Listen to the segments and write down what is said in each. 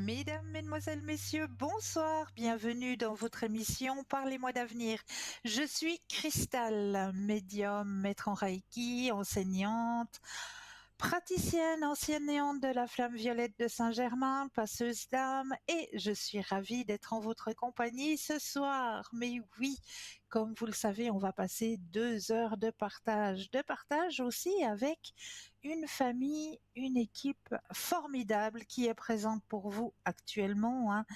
Mesdames, Mesdemoiselles, Messieurs, bonsoir, bienvenue dans votre émission Parlez-moi d'avenir. Je suis Cristal, médium, maître en Reiki, enseignante, praticienne, enseignante de la flamme violette de Saint-Germain, passeuse d'âme, et je suis ravie d'être en votre compagnie ce soir. Mais oui, comme vous le savez, on va passer 2 heures de partage aussi avec une famille, une équipe formidable qui est présente pour vous actuellement, hein.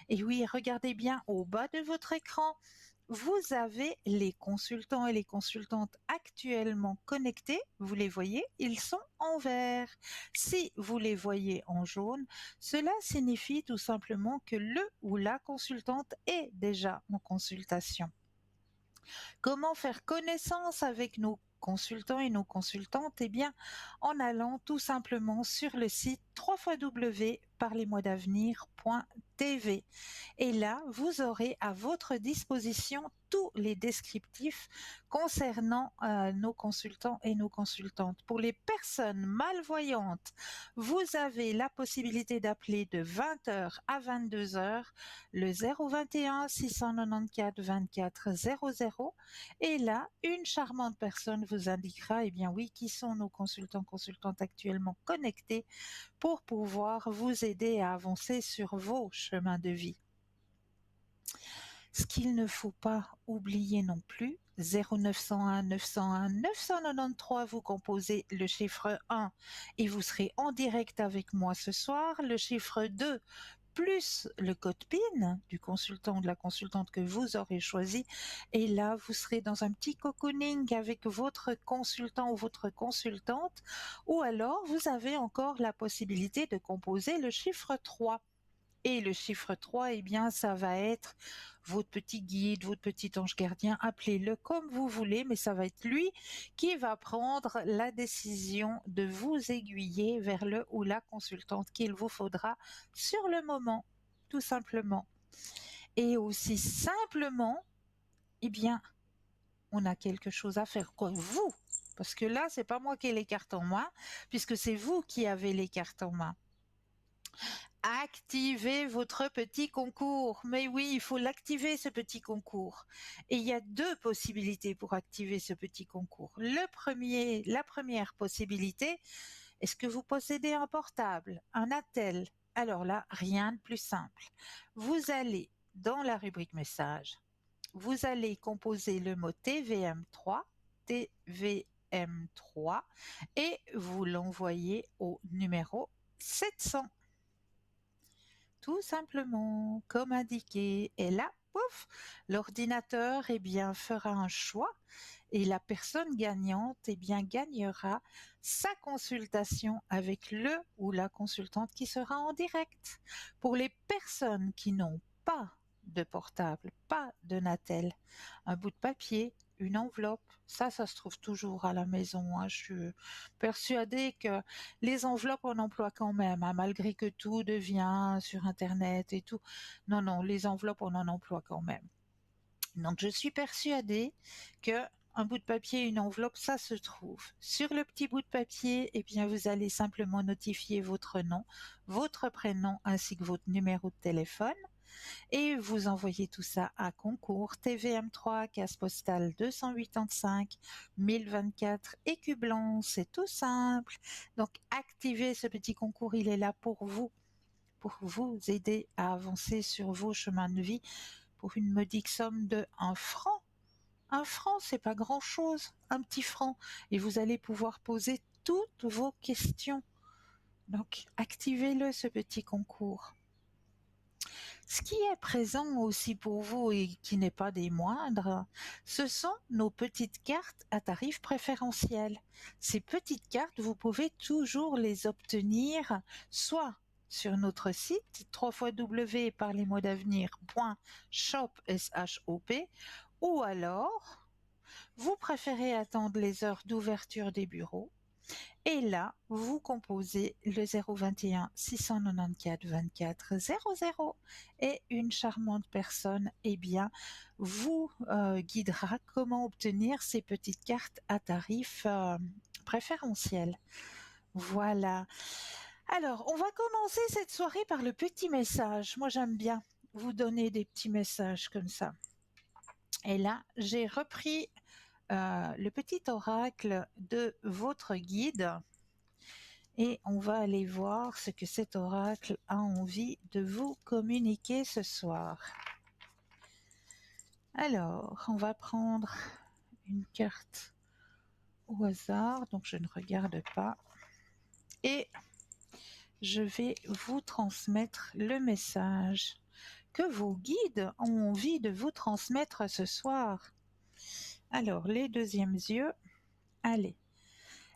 Et oui, regardez bien au bas de votre écran. Vous avez les consultants et les consultantes actuellement connectés. Vous les voyez, ils sont en vert. Si vous les voyez en jaune, cela signifie tout simplement que le ou la consultante est déjà en consultation. Comment faire connaissance avec nos consultants et nos consultantes? Eh bien, en allant tout simplement sur le site www.parlez-moi-d'avenir.tv. Et là, vous aurez à votre disposition tous les descriptifs concernant nos consultants et nos consultantes. Pour les personnes malvoyantes, vous avez la possibilité d'appeler de 20h à 22h le 021 694 24 00, et là, une charmante personne vous indiquera, eh bien oui, qui sont nos consultants, consultantes actuellement connectés pour pouvoir vous aider à avancer sur vos chemins de vie. Ce qu'il ne faut pas oublier non plus, 0901 901 993, vous composez le chiffre 1 et vous serez en direct avec moi ce soir. Le chiffre 2 plus le code PIN du consultant ou de la consultante que vous aurez choisi. Et là, vous serez dans un petit cocooning avec votre consultant ou votre consultante. Ou alors, vous avez encore la possibilité de composer le chiffre 3. Et le chiffre 3, eh bien, ça va être votre petit guide, votre petit ange gardien, appelez-le comme vous voulez, mais ça va être lui qui va prendre la décision de vous aiguiller vers le ou la consultante qu'il vous faudra sur le moment, tout simplement. Et aussi simplement, eh bien, on a quelque chose à faire. Quoi, vous? Parce que là, c'est pas moi qui ai les cartes en main, puisque c'est vous qui avez les cartes en main. Activez votre petit concours. Mais oui, il faut l'activer, ce petit concours. Et il y a 2 possibilités pour activer ce petit concours. La première possibilité, est-ce que vous possédez un portable, un attel? Alors là, rien de plus simple. Vous allez dans la rubrique message, vous allez composer le mot TVM3, TVM3, et vous l'envoyez au numéro 700. Tout simplement, comme indiqué. Et là, pouf, l'ordinateur, eh bien, fera un choix et la personne gagnante, eh bien, gagnera sa consultation avec le ou la consultante qui sera en direct. Pour les personnes qui n'ont pas de portable, pas de Natel, un bout de papier, une enveloppe, ça se trouve toujours à la maison, hein. Je suis persuadée que les enveloppes, on emploie quand même, hein, malgré que tout devient sur Internet et tout. Non, non, les enveloppes, on en emploie quand même. Donc, je suis persuadée que un bout de papier, une enveloppe, ça se trouve. Sur le petit bout de papier, eh bien, vous allez simplement notifier votre nom, votre prénom ainsi que votre numéro de téléphone. Et vous envoyez tout ça à concours TVM3, case postale 285 1024 Écublens. C'est tout simple. Donc, activez ce petit concours, il est là pour vous aider à avancer sur vos chemins de vie pour une modique somme de 1 franc. 1 franc, c'est pas grand chose, un petit franc. Et vous allez pouvoir poser toutes vos questions. Donc, activez-le, ce petit concours. Ce qui est présent aussi pour vous et qui n'est pas des moindres, ce sont nos petites cartes à tarif préférentiel. Ces petites cartes, vous pouvez toujours les obtenir soit sur notre site www.parlez-moi-d'avenir.shop ou alors vous préférez attendre les heures d'ouverture des bureaux. Et là, vous composez le 021 694 24 00 et une charmante personne, eh bien, vous guidera comment obtenir ces petites cartes à tarif préférentiel. Voilà. Alors, on va commencer cette soirée par le petit message. Moi, j'aime bien vous donner des petits messages comme ça. Et là, j'ai repris le petit oracle de votre guide et on va aller voir ce que cet oracle a envie de vous communiquer ce soir. Alors, on va prendre une carte au hasard, donc je ne regarde pas. Et je vais vous transmettre le message que vos guides ont envie de vous transmettre ce soir. Alors, les deuxièmes yeux, allez.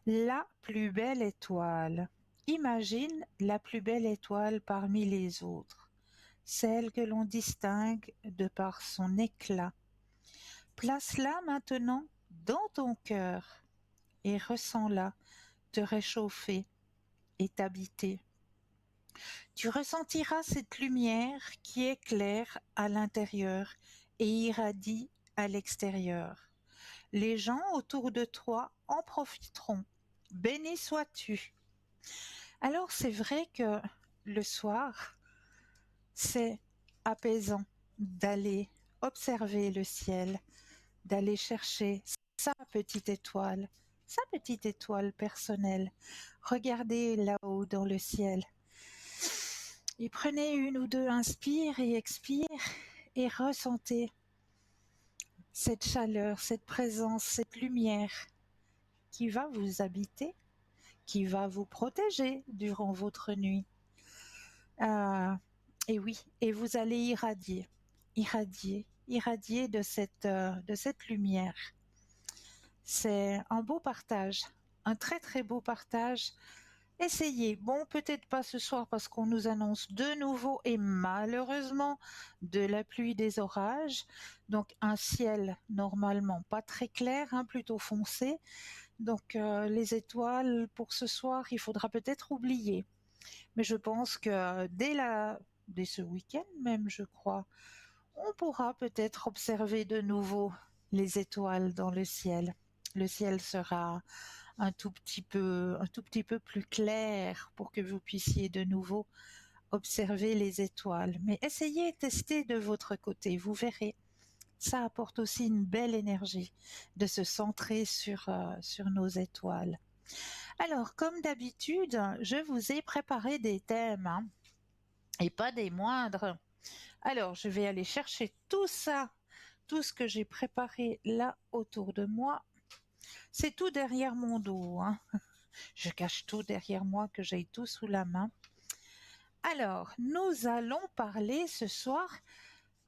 La plus belle étoile. Imagine la plus belle étoile parmi les autres, celle que l'on distingue de par son éclat. Place-la maintenant dans ton cœur et ressens-la te réchauffer et t'habiter. Tu ressentiras cette lumière qui éclaire à l'intérieur et irradie à l'extérieur. Les gens autour de toi en profiteront. Béni sois-tu. Alors c'est vrai que le soir, c'est apaisant d'aller observer le ciel, d'aller chercher sa petite étoile personnelle. Regardez là-haut dans le ciel. Et prenez une ou deux inspire et expire et ressentez cette chaleur, cette présence, cette lumière qui va vous habiter, qui va vous protéger durant votre nuit. Et oui, et vous allez irradier de cette lumière. C'est un beau partage, un très très beau partage. Essayez, bon peut-être pas ce soir parce qu'on nous annonce de nouveau et malheureusement de la pluie, des orages, donc un ciel normalement pas très clair, hein, plutôt foncé, donc les étoiles pour ce soir il faudra peut-être oublier. Mais je pense que dès ce week-end même, je crois, on pourra peut-être observer de nouveau les étoiles dans le ciel. Le ciel sera un tout petit peu plus clair pour que vous puissiez de nouveau observer les étoiles. Mais essayez, testez de votre côté, vous verrez. Ça apporte aussi une belle énergie de se centrer sur nos étoiles. Alors, comme d'habitude, je vous ai préparé des thèmes, hein, et pas des moindres. Alors, je vais aller chercher tout ça, tout ce que j'ai préparé là autour de moi. C'est tout derrière mon dos, hein. Je cache tout derrière moi, que j'ai tout sous la main. Alors, nous allons parler ce soir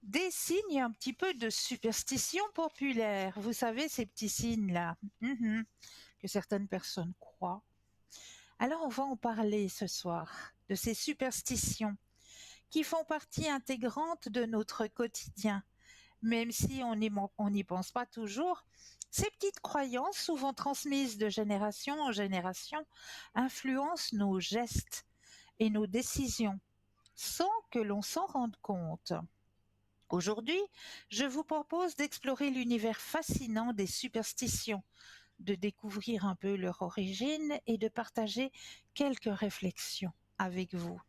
des signes, un petit peu de superstition populaire. Vous savez, ces petits signes-là, que certaines personnes croient. Alors, on va en parler ce soir, de ces superstitions qui font partie intégrante de notre quotidien. Même si on n'y pense pas toujours, ces petites croyances, souvent transmises de génération en génération, influencent nos gestes et nos décisions sans que l'on s'en rende compte. Aujourd'hui, je vous propose d'explorer l'univers fascinant des superstitions, de découvrir un peu leur origine et de partager quelques réflexions avec vous.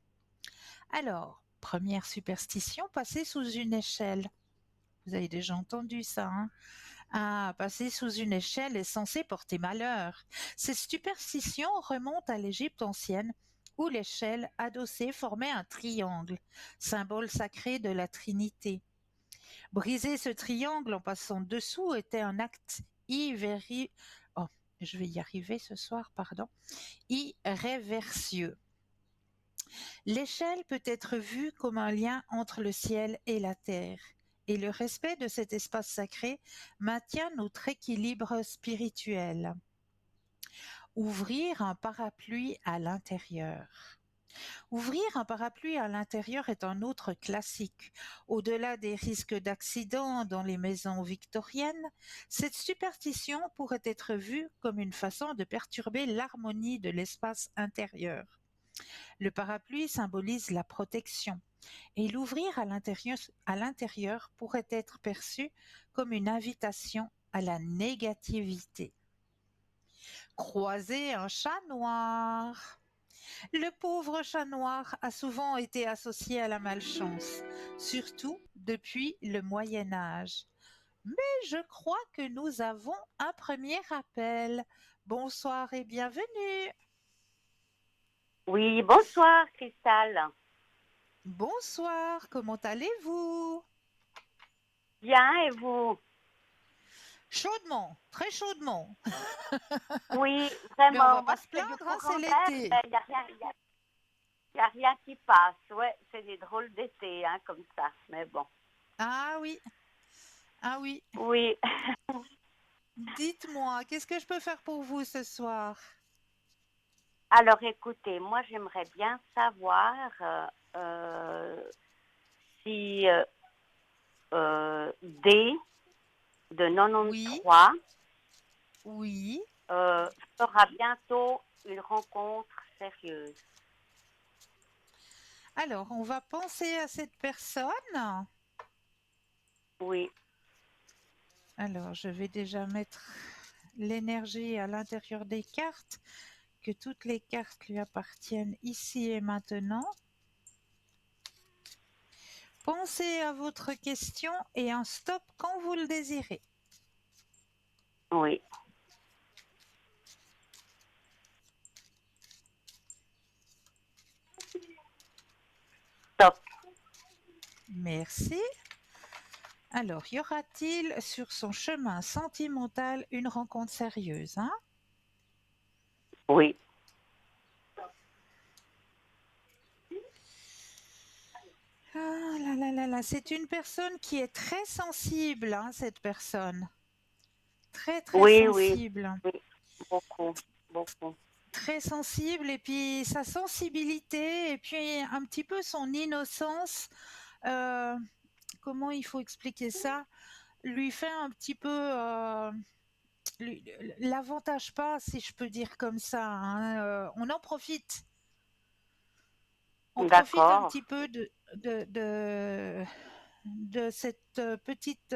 Alors, première superstition, passer sous une échelle. Vous avez déjà entendu ça, hein? Ah, passer sous une échelle est censé porter malheur. Cette superstition remonte à l'Égypte ancienne, où l'échelle adossée formait un triangle, symbole sacré de la Trinité. Briser ce triangle en passant dessous était un acte oh, je vais y arriver ce soir, pardon, irréversieux. L'échelle peut être vue comme un lien entre le ciel et la terre, et le respect de cet espace sacré maintient notre équilibre spirituel. Ouvrir un parapluie à l'intérieur. Ouvrir un parapluie à l'intérieur est un autre classique. Au-delà des risques d'accident dans les maisons victoriennes, cette superstition pourrait être vue comme une façon de perturber l'harmonie de l'espace intérieur. Le parapluie symbolise la protection et l'ouvrir à l'intérieur pourrait être perçu comme une invitation à la négativité. Croiser un chat noir. Le pauvre chat noir a souvent été associé à la malchance, surtout depuis le Moyen Âge. Mais je crois que nous avons un premier appel. Bonsoir et bienvenue. Oui, bonsoir, Cristal. Bonsoir, comment allez-vous? Bien, et vous? Chaudement, très chaudement. Oui, Mais on vraiment. va Moi, pas je se fais du plaindre, hein, c'est courant d'air, l'été. mais il y a rien qui passe. Ouais, c'est des drôles d'été, hein, comme ça. Mais bon. Ah oui, ah oui. Oui. Dites-moi, qu'est-ce que je peux faire pour vous ce soir? Alors, écoutez, moi, j'aimerais bien savoir euh, si D de Oui, 93 oui. fera bientôt une rencontre sérieuse. Alors, on va penser à cette personne. Oui, Alors, je vais déjà mettre l'énergie à l'intérieur des cartes, que toutes les cartes lui appartiennent ici et maintenant. Pensez à votre question et un stop quand vous le désirez. oui. Top. Merci. Alors, y aura-t-il sur son chemin sentimental une rencontre sérieuse, hein? Oui. Ah là là là là, c'est une personne qui est très sensible, hein, cette personne. Très très Oui, oui. sensible. Oui. Beaucoup. Beaucoup. Très sensible et puis sa sensibilité et puis un petit peu son innocence, euh, comment il faut expliquer ça, lui fait un petit peu l'avantage pas, si je peux dire comme ça, hein. On en profite. On profite un D'accord. petit peu de cette petite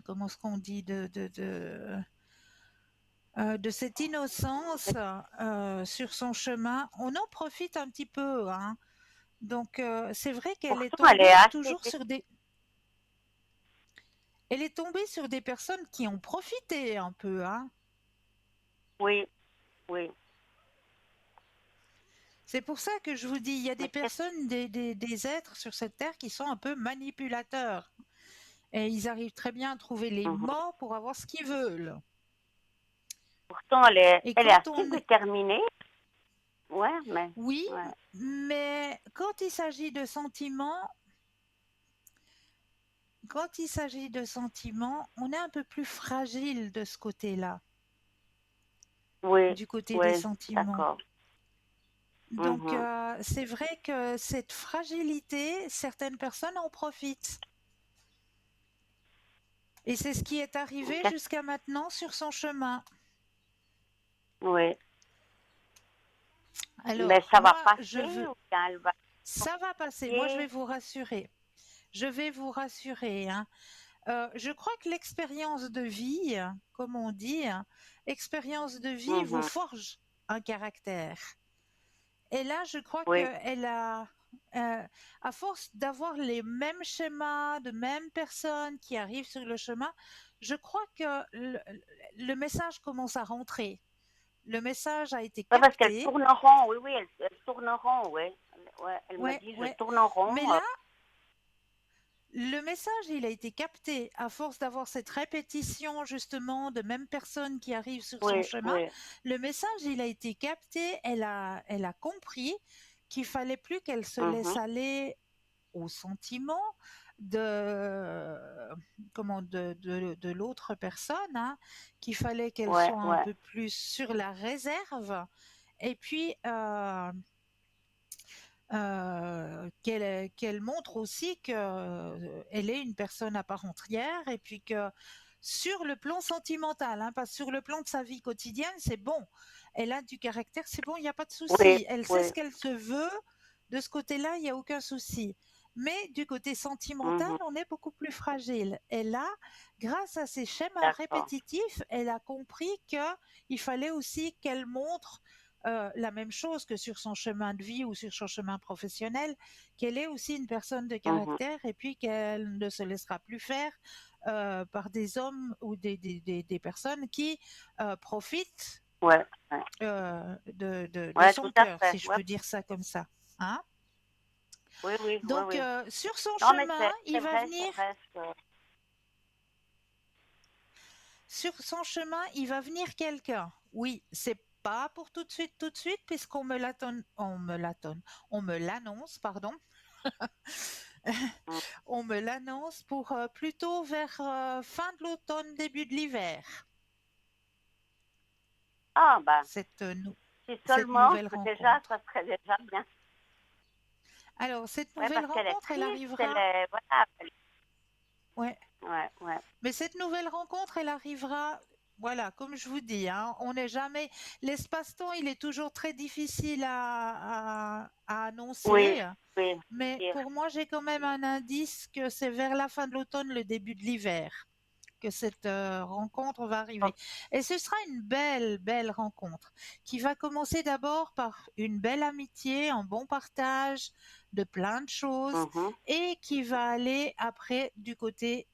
comment est-ce qu'on dit de cette innocence sur son chemin. On en profite un petit peu, hein. Donc c'est vrai qu'elle est Pourtant, elle tombée est assez. toujours sur des elle est tombée sur des personnes qui ont profité un peu, hein. Oui, oui. C'est pour ça que je vous dis, il y a des Mais personnes, des êtres sur cette terre qui sont un peu manipulateurs. Et ils arrivent très bien à trouver les mhm. mots pour avoir ce qu'ils veulent. Pourtant, elle est, Et elle est quand assez on... déterminée. Ouais, mais. Oui, Ouais. mais quand il s'agit de sentiments, on est un peu plus fragile de ce côté-là, Oui, du côté des oui, sentiments. d'accord. Donc, Mhm. c'est vrai que cette fragilité, certaines personnes en profitent. Et c'est ce qui est arrivé jusqu'à maintenant sur son chemin. Oui. Mais Alors, ça va moi, je passer veux... ou bien elle va Ça va passer, moi je vais essayer. vous rassurer. Je vais vous rassurer, hein. Je crois que l'expérience de vie, comme on dit, hein, expérience de vie vous Mhm. forge un caractère. Et là, je crois Oui. qu'elle a, à force d'avoir les mêmes schémas, de mêmes personnes qui arrivent sur le chemin, je crois que le message commence à rentrer. Le message a été Ouais, parce qu'elle capté. tourne en rond. Oui, oui, elle tourne en rond, oui. Ouais, elle me Ouais, dit, je ouais. tourne en Mais rond. là, le message, il a été capté à force d'avoir cette répétition justement de mêmes personnes qui arrivent sur son Oui, chemin. oui. Le message, il a été capté. Elle a compris qu'il fallait plus qu'elle se laisse Mhm. aller au sentiment de de l'autre personne, hein, qu'il fallait qu'elle Ouais, soit un ouais. peu plus sur la réserve. Et puis qu'elle montre aussi qu'elle est une personne à part entière et puis que sur le plan sentimental, hein, pas sur le plan de sa vie quotidienne, c'est bon. Elle a du caractère, c'est bon, il n'y a pas de Oui, souci. Elle sait oui. ce qu'elle se veut. De ce côté-là, il n'y a aucun souci. Mais du côté sentimental, Mhm. on est beaucoup plus fragile. Et là, grâce à ces schémas D'accord. répétitifs, elle a compris qu'il fallait aussi qu'elle montre la même chose que sur son chemin de vie ou sur son chemin professionnel, qu'elle est aussi une personne de Mhm. caractère et puis qu'elle ne se laissera plus faire par des hommes ou des personnes qui profitent Ouais, ouais. de Ouais, tout son à cœur, fait. si je Ouais. peux dire ça comme ça. Hein? Oui, oui, oui, Donc, oui. sur son Non, mais chemin, il c'est va vrai, venir, c'est vrai. sur son chemin, il va venir quelqu'un. Oui, c'est pas pour tout de suite, puisqu'on me on me l'annonce, pardon. Mm. On me l'annonce pour plutôt vers fin de l'automne, début de l'hiver. Ah, ben, Cette, si cette seulement, nouvelle déjà, rencontre. ça serait déjà bien. Alors, cette Ouais, nouvelle parce qu'elle est rencontre, elle triste, elle arrivera. est. Voilà. Ouais. Ouais, ouais. Mais cette nouvelle rencontre, elle arrivera, voilà, comme je vous dis, hein, on n'est jamais. L'espace-temps, il est toujours très difficile à Oui, annoncer. oui. Mais Dire. pour moi, j'ai quand même un indice que c'est vers la fin de l'automne, le début de l'hiver, que cette rencontre va Oh, arriver. Et ce sera une belle, belle rencontre qui va commencer d'abord par une belle amitié, un bon partage de plein de choses mhm. et qui va aller après du côté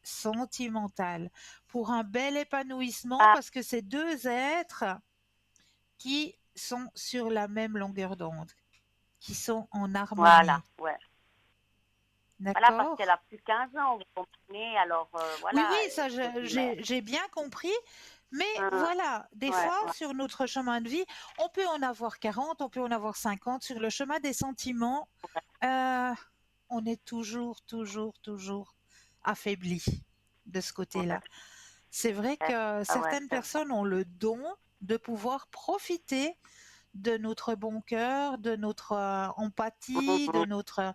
sentimentale, pour un bel épanouissement, Ah, parce que c'est deux êtres qui sont sur la même longueur d'onde, qui sont en voilà, harmonie. ouais. Voilà, parce D'accord? qu'elle a plus 15 ans, vous comprenez, alors Oui, voilà, oui, ça je me dis, mais. j'ai bien compris. Mais Hum, voilà, des ouais, fois, ouais. sur notre chemin de vie, on peut en avoir 40, on peut en avoir 50. Sur le chemin des sentiments, euh, on est toujours affaibli de ce Ouais, côté-là. C'est vrai ouais, que ah ouais, certaines c'est vrai. personnes ont le don de pouvoir profiter de notre bon cœur, de notre empathie, de Mhm. notre...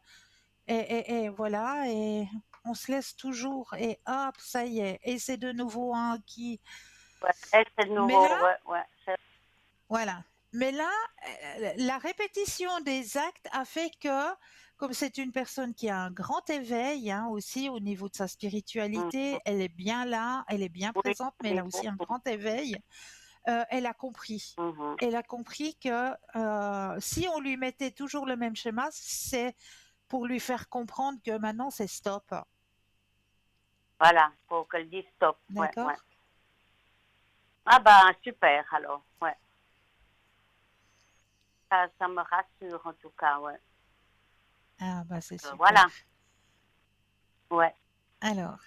Et voilà, et on se laisse toujours, et hop, ça y est, et c'est de nouveau un qui... Ouais, elle, c'est de Mais nouveau, là, ouais, ouais. voilà. Mais là, la répétition des actes a fait que, comme c'est une personne qui a un grand éveil hein, aussi au niveau de sa spiritualité, Mhm. elle est bien là, elle est bien Oui, présente, mais elle oui, a aussi un beaucoup. grand éveil. Elle a compris. Mhm. Elle a compris que si on lui mettait toujours le même schéma, c'est pour lui faire comprendre que maintenant c'est stop. Voilà, faut qu'elle dise stop, ouais, ouais. D'accord? Ah ben, super, alors, ouais. Ça me rassure, en tout cas, ouais. Ah bah c'est super. Voilà, ouais. Alors,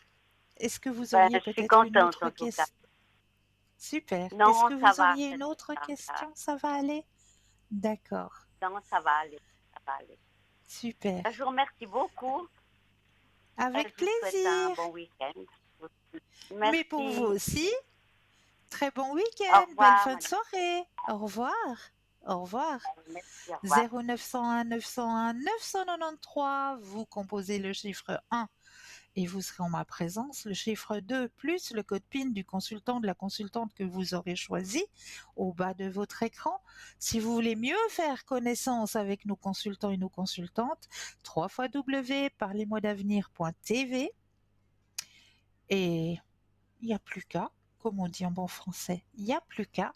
est-ce que vous Ben, auriez je suis peut-être une contente, autre en tout cas. question? Super. Est-ce Non, que ça vous va, auriez c'est une autre ça. question? Ça va aller? D'accord. Non, ça va aller, ça va aller. Super. Je vous remercie beaucoup et Avec je vous souhaite un plaisir. bon week-end. Mais pour vous Merci. aussi, très bon Au week-end, belle revoir, fin de madame. soirée. Au revoir. Au revoir. Merci, au revoir. 0901 901 993, vous composez le chiffre 1 et vous serez en ma présence, le chiffre 2 plus le code PIN du consultant, de la consultante que vous aurez choisi au bas de votre écran. Si vous voulez mieux faire connaissance avec nos consultants et nos consultantes, 3 fois www.parlez-moi-d'avenir.tv et il n'y a plus qu'à, comme on dit en bon français, il n'y a plus qu'à.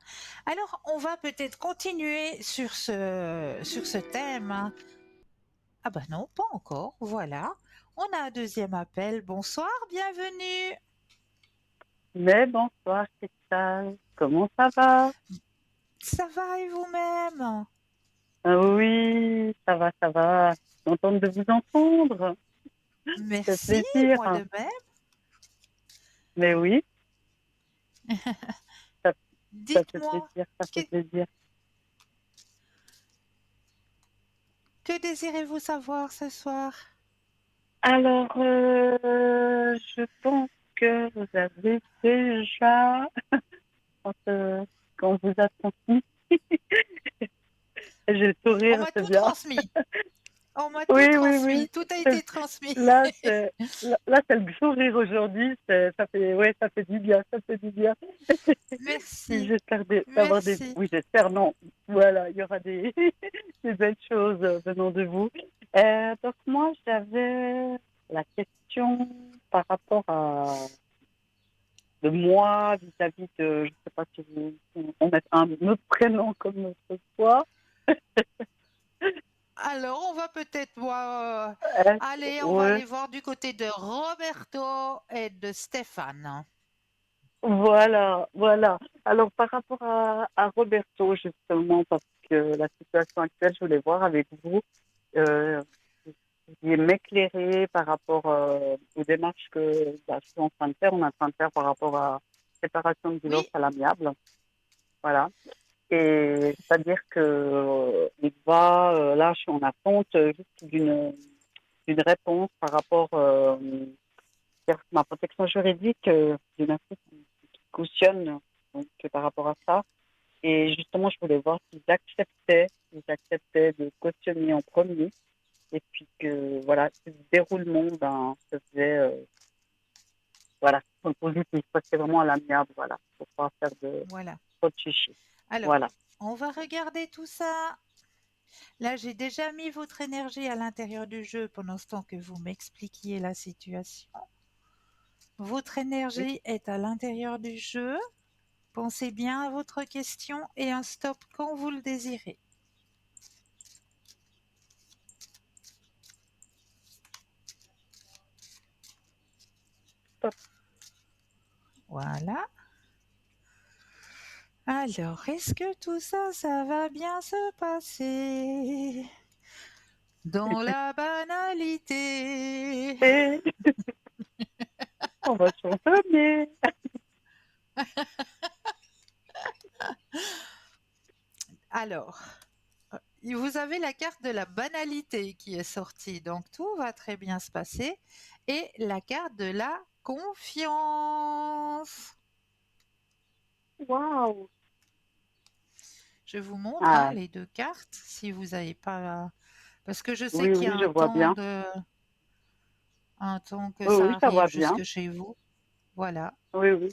Alors, on va peut-être continuer sur ce thème, hein. Ah bah non, pas encore, voilà. On a un deuxième appel. Bonsoir, bienvenue. Mais bonsoir, Cristal. Comment ça va? Ça va et vous-même? Ah oui, ça va, ça va. Contente de vous entendre. Ça fait Merci, plaisir. moi de même. Mais oui, ça, ça fait Dites-moi, plaisir, ça que, fait plaisir. que désirez-vous savoir ce soir? Alors, je pense que vous avez déjà, quand, quand on vous a transmis, j'ai le On sourire, m'a c'est tout bien. transmis. On m'a tout Oui, oui, oui. transmis. Tout a été transmis. Là, c'est le sourire aujourd'hui. Ça fait, ouais, ça fait du bien, ça fait du bien. Puis Merci. j'espère d'avoir des, Merci. oui, j'espère, non. Voilà, il y aura des, des belles choses venant de vous. Donc moi, j'avais la question par rapport de moi vis-à-vis de, je ne sais pas si on met un autre prénom comme notre foi. Alors, on va peut-être voir. Allez, on va Ouais, aller voir du côté de Roberto et de Stéphane. voilà, voilà. Alors, par rapport à Roberto, justement, parce que la situation actuelle, je voulais voir avec vous, euh, et m'éclairer par rapport aux démarches que je suis en train de faire, on est en train de faire par rapport à séparation de divorce Oui, à l'amiable. Voilà. Et c'est-à-dire que il va, là, je suis en attente juste d'une réponse par rapport à ma protection juridique d'une assistance qui cautionne donc par rapport à ça. Et justement, je voulais voir s'ils acceptaient de cautionner en premier. Et puis que voilà, ce déroulement ben, se faisait voilà, en positif, parce que c'est vraiment à l'amiable, voilà, pour pas faire de voilà. trop de chichi. Alors, Voilà. on va regarder tout ça. Là, j'ai déjà mis votre énergie à l'intérieur du jeu pendant ce temps que vous m'expliquiez la situation. Votre Oui, énergie est à l'intérieur du jeu. Pensez bien à votre question et un stop quand vous le désirez. top. Voilà. Alors, est-ce que tout ça, ça va bien se passer dans la banalité? Et on va chantonner. Alors, vous avez la carte de la banalité qui est sortie, donc tout va très bien se passer. Et la carte de la confiance. Waouh. Je vous montre Ah, les deux cartes si vous n'avez pas. Parce que je sais oui, qu'il y a oui, je vois bien. un temps que Oui, ça oui, ça arrive va bien. jusque chez vous. Voilà. Oui, oui.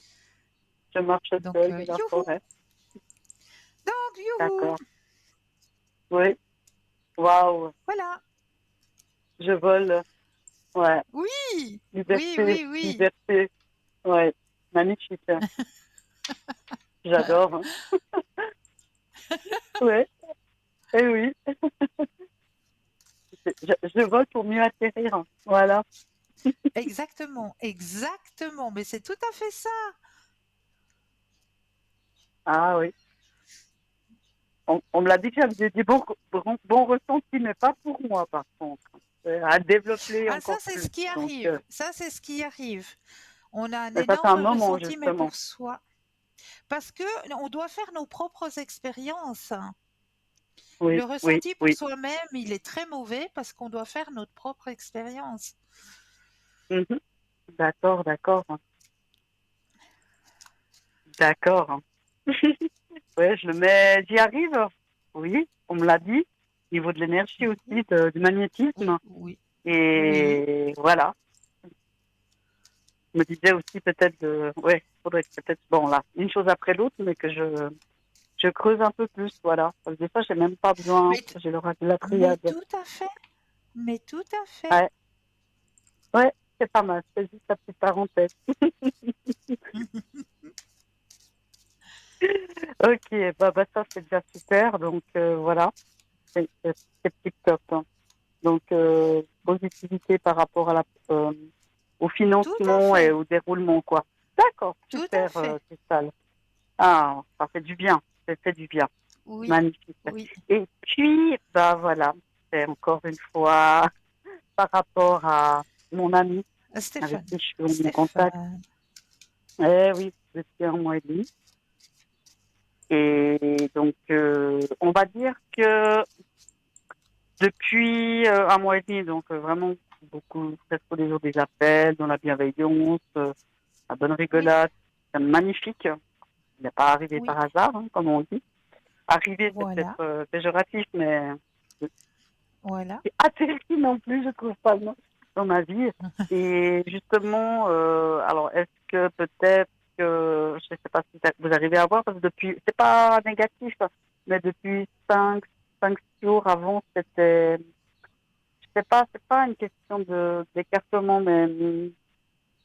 Je marche Donc, seule de la youhou! forêt. Donc, youhou! D'accord. Oui. Waouh. Voilà. Je vole. Ouais. Oui! Oui, Liberté, oui, oui. liberté. Ouais. Magnifique. J'adore. Hein. Ouais. Eh oui. Je vole pour mieux atterrir. Hein. Voilà. Exactement, exactement. Mais c'est tout à fait ça. Ah oui. On me l'a dit que j'avais des bons ressentis, mais pas pour moi, par contre. À développer Ah, ça, encore c'est plus. ce qui Donc, arrive. Ça, c'est ce qui arrive. On a un ça fait un énorme moment, ressenti, mais justement. pour soi. Parce que on doit faire nos propres expériences. Oui, Le oui, ressenti pour oui. soi-même, il est très mauvais parce qu'on doit faire notre propre expérience. Mhm. D'accord, d'accord. D'accord. Ouais, je le mets, j'y arrive. Oui, on me l'a dit. Au niveau de l'énergie aussi, du magnétisme. Oui, oui, oui. Et voilà. Je me disais aussi peut-être ouais, faudrait que peut-être, bon là, une chose après l'autre, mais que je creuse un peu plus, voilà. Parce que des fois, j'ai même pas besoin, Mais, j'ai la mais triade. tout à fait. Mais tout à fait. Ouais, ouais, c'est pas mal. C'est juste la petite parenthèse. Ok, bah ça c'est déjà super. Donc voilà, c'est tip top. Hein. Donc positivité par rapport au Tout à financement et fait. au déroulement, quoi. D'accord, Tout à super, fait. Cristal. Ah, ça fait du bien. Ça fait du bien. Oui, Magnifique. oui. Et puis, bah voilà, c'est encore une fois par rapport à mon ami avec Stéphane. qui je suis en contact. Stéphane. Eh oui, depuis un mois et demi. Et donc, on va dire que depuis un mois et demi, donc vraiment beaucoup, presque tous les jours des appels, dans la bienveillance, la bonne Oui, rigolade, c'est magnifique. Il n'est pas arrivé oui. par hasard, hein, comme on dit. Arrivé, c'est peut-être Voilà, péjoratif, mais voilà. c'est atterri non plus, je trouve pas non, dans ma vie. Et justement, alors est-ce que peut-être que, je ne sais pas si vous arrivez à voir, parce que depuis, c'est pas négatif, mais depuis 5 jours avant, c'était, je sais pas, c'est pas une question d'écartement, mais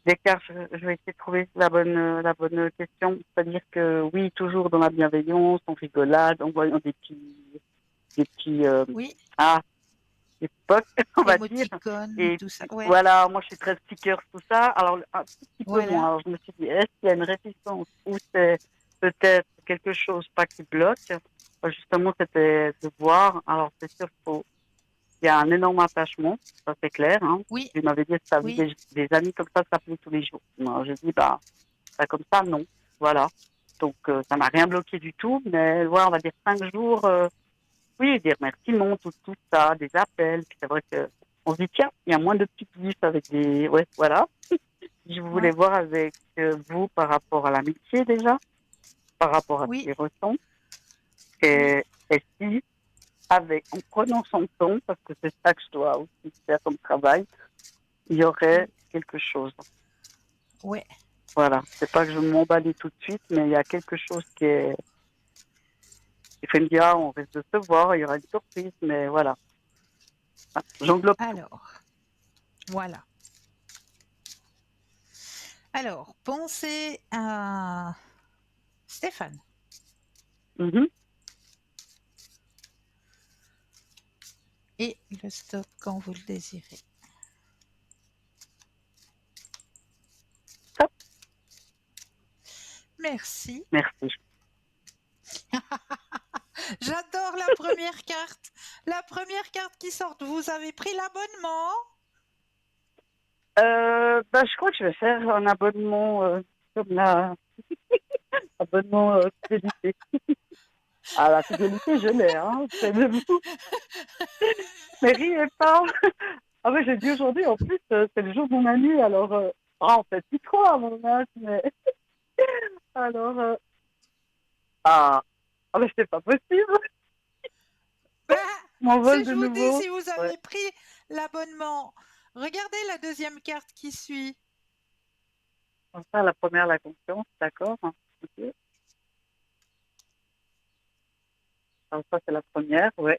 d'écart, je vais essayer de trouver la bonne question. C'est-à-dire que oui, toujours dans la bienveillance, on rigolade, en voyant des petits, Oui, ah, des potes, on va dire. émoticônes, Et tout ça. puis, Ouais, voilà, moi, je suis très sticker, tout ça. Alors, un tout petit peu moins. voilà. Alors, je me suis dit, est-ce qu'il y a une résistance ou c'est peut-être quelque chose pas qui bloque? Justement, c'était de voir. Alors, c'est sûr il y a un énorme attachement, ça c'est clair. Hein. Oui, Tu m'avais dit que tu avais oui, des amis comme ça s'appeler tous les jours. Moi, j'ai dit, bah, comme ça, non. Voilà. Donc, ça m'a rien bloqué du tout. Mais, ouais, on va dire 5 jours. Oui, des remerciements, tout ça, des appels. Puis c'est vrai que on se dit, tiens, il y a moins de petits gifs avec des... Ouais, voilà. Je voulais ouais, voir avec vous par rapport à l'amitié déjà, par rapport à ce oui, qu'ils ressentent. oui, Et si, en prenant son temps, parce que c'est ça que je dois aussi faire comme travail, il y aurait oui, quelque chose. ouais. Voilà. C'est pas que je m'emballe tout de suite, mais il y a quelque chose qui fait me dire, ah, on risque de se voir, il y aura une surprise, mais voilà. J'englobe tout. Alors, voilà. Alors, pensez à Stéphane Mhm. et le stop quand vous le désirez. Top. Merci. Merci. J'adore la première carte. La première carte qui sort. Vous avez pris l'abonnement? Bah, je crois que je vais faire un abonnement comme abonnement fidélité. Ah, la fidélité, je l'ai, hein. C'est le vous. Mais riez pas. Ah ouais, j'ai dit aujourd'hui, en plus, c'est le jour de mon ami, alors en fait, plus trop à mon âge, mais alors ah, ah mais c'est pas possible. Bah, M'envole si de je vous dis, nouveau. si vous Ouais. avez pris l'abonnement, regardez la deuxième carte qui suit. Enfin, la première, la confiance, d'accord. Hein. Ok. Alors ça, c'est la première, ouais.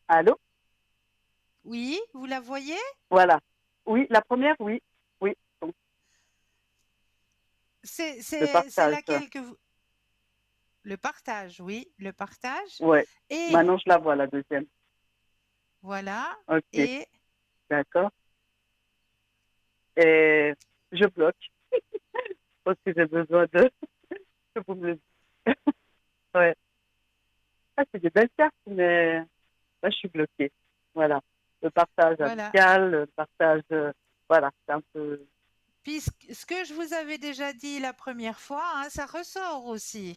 Allô? Oui, vous la voyez? Voilà. Oui, la première, oui. Oui. Donc, le C'est partage. laquelle que vous... Le partage, oui, le partage. Ouais. Et Maintenant, je la vois, la deuxième. voilà. Ok, Et d'accord. Et je bloque parce que j'ai besoin que vous me le dites. Ouais. Ah, c'est des belles cartes, mais là, je suis bloquée. Voilà. Le partage voilà. amical, le partage, voilà, c'est un peu. Puis ce que je vous avais déjà dit la première fois, hein, ça ressort aussi.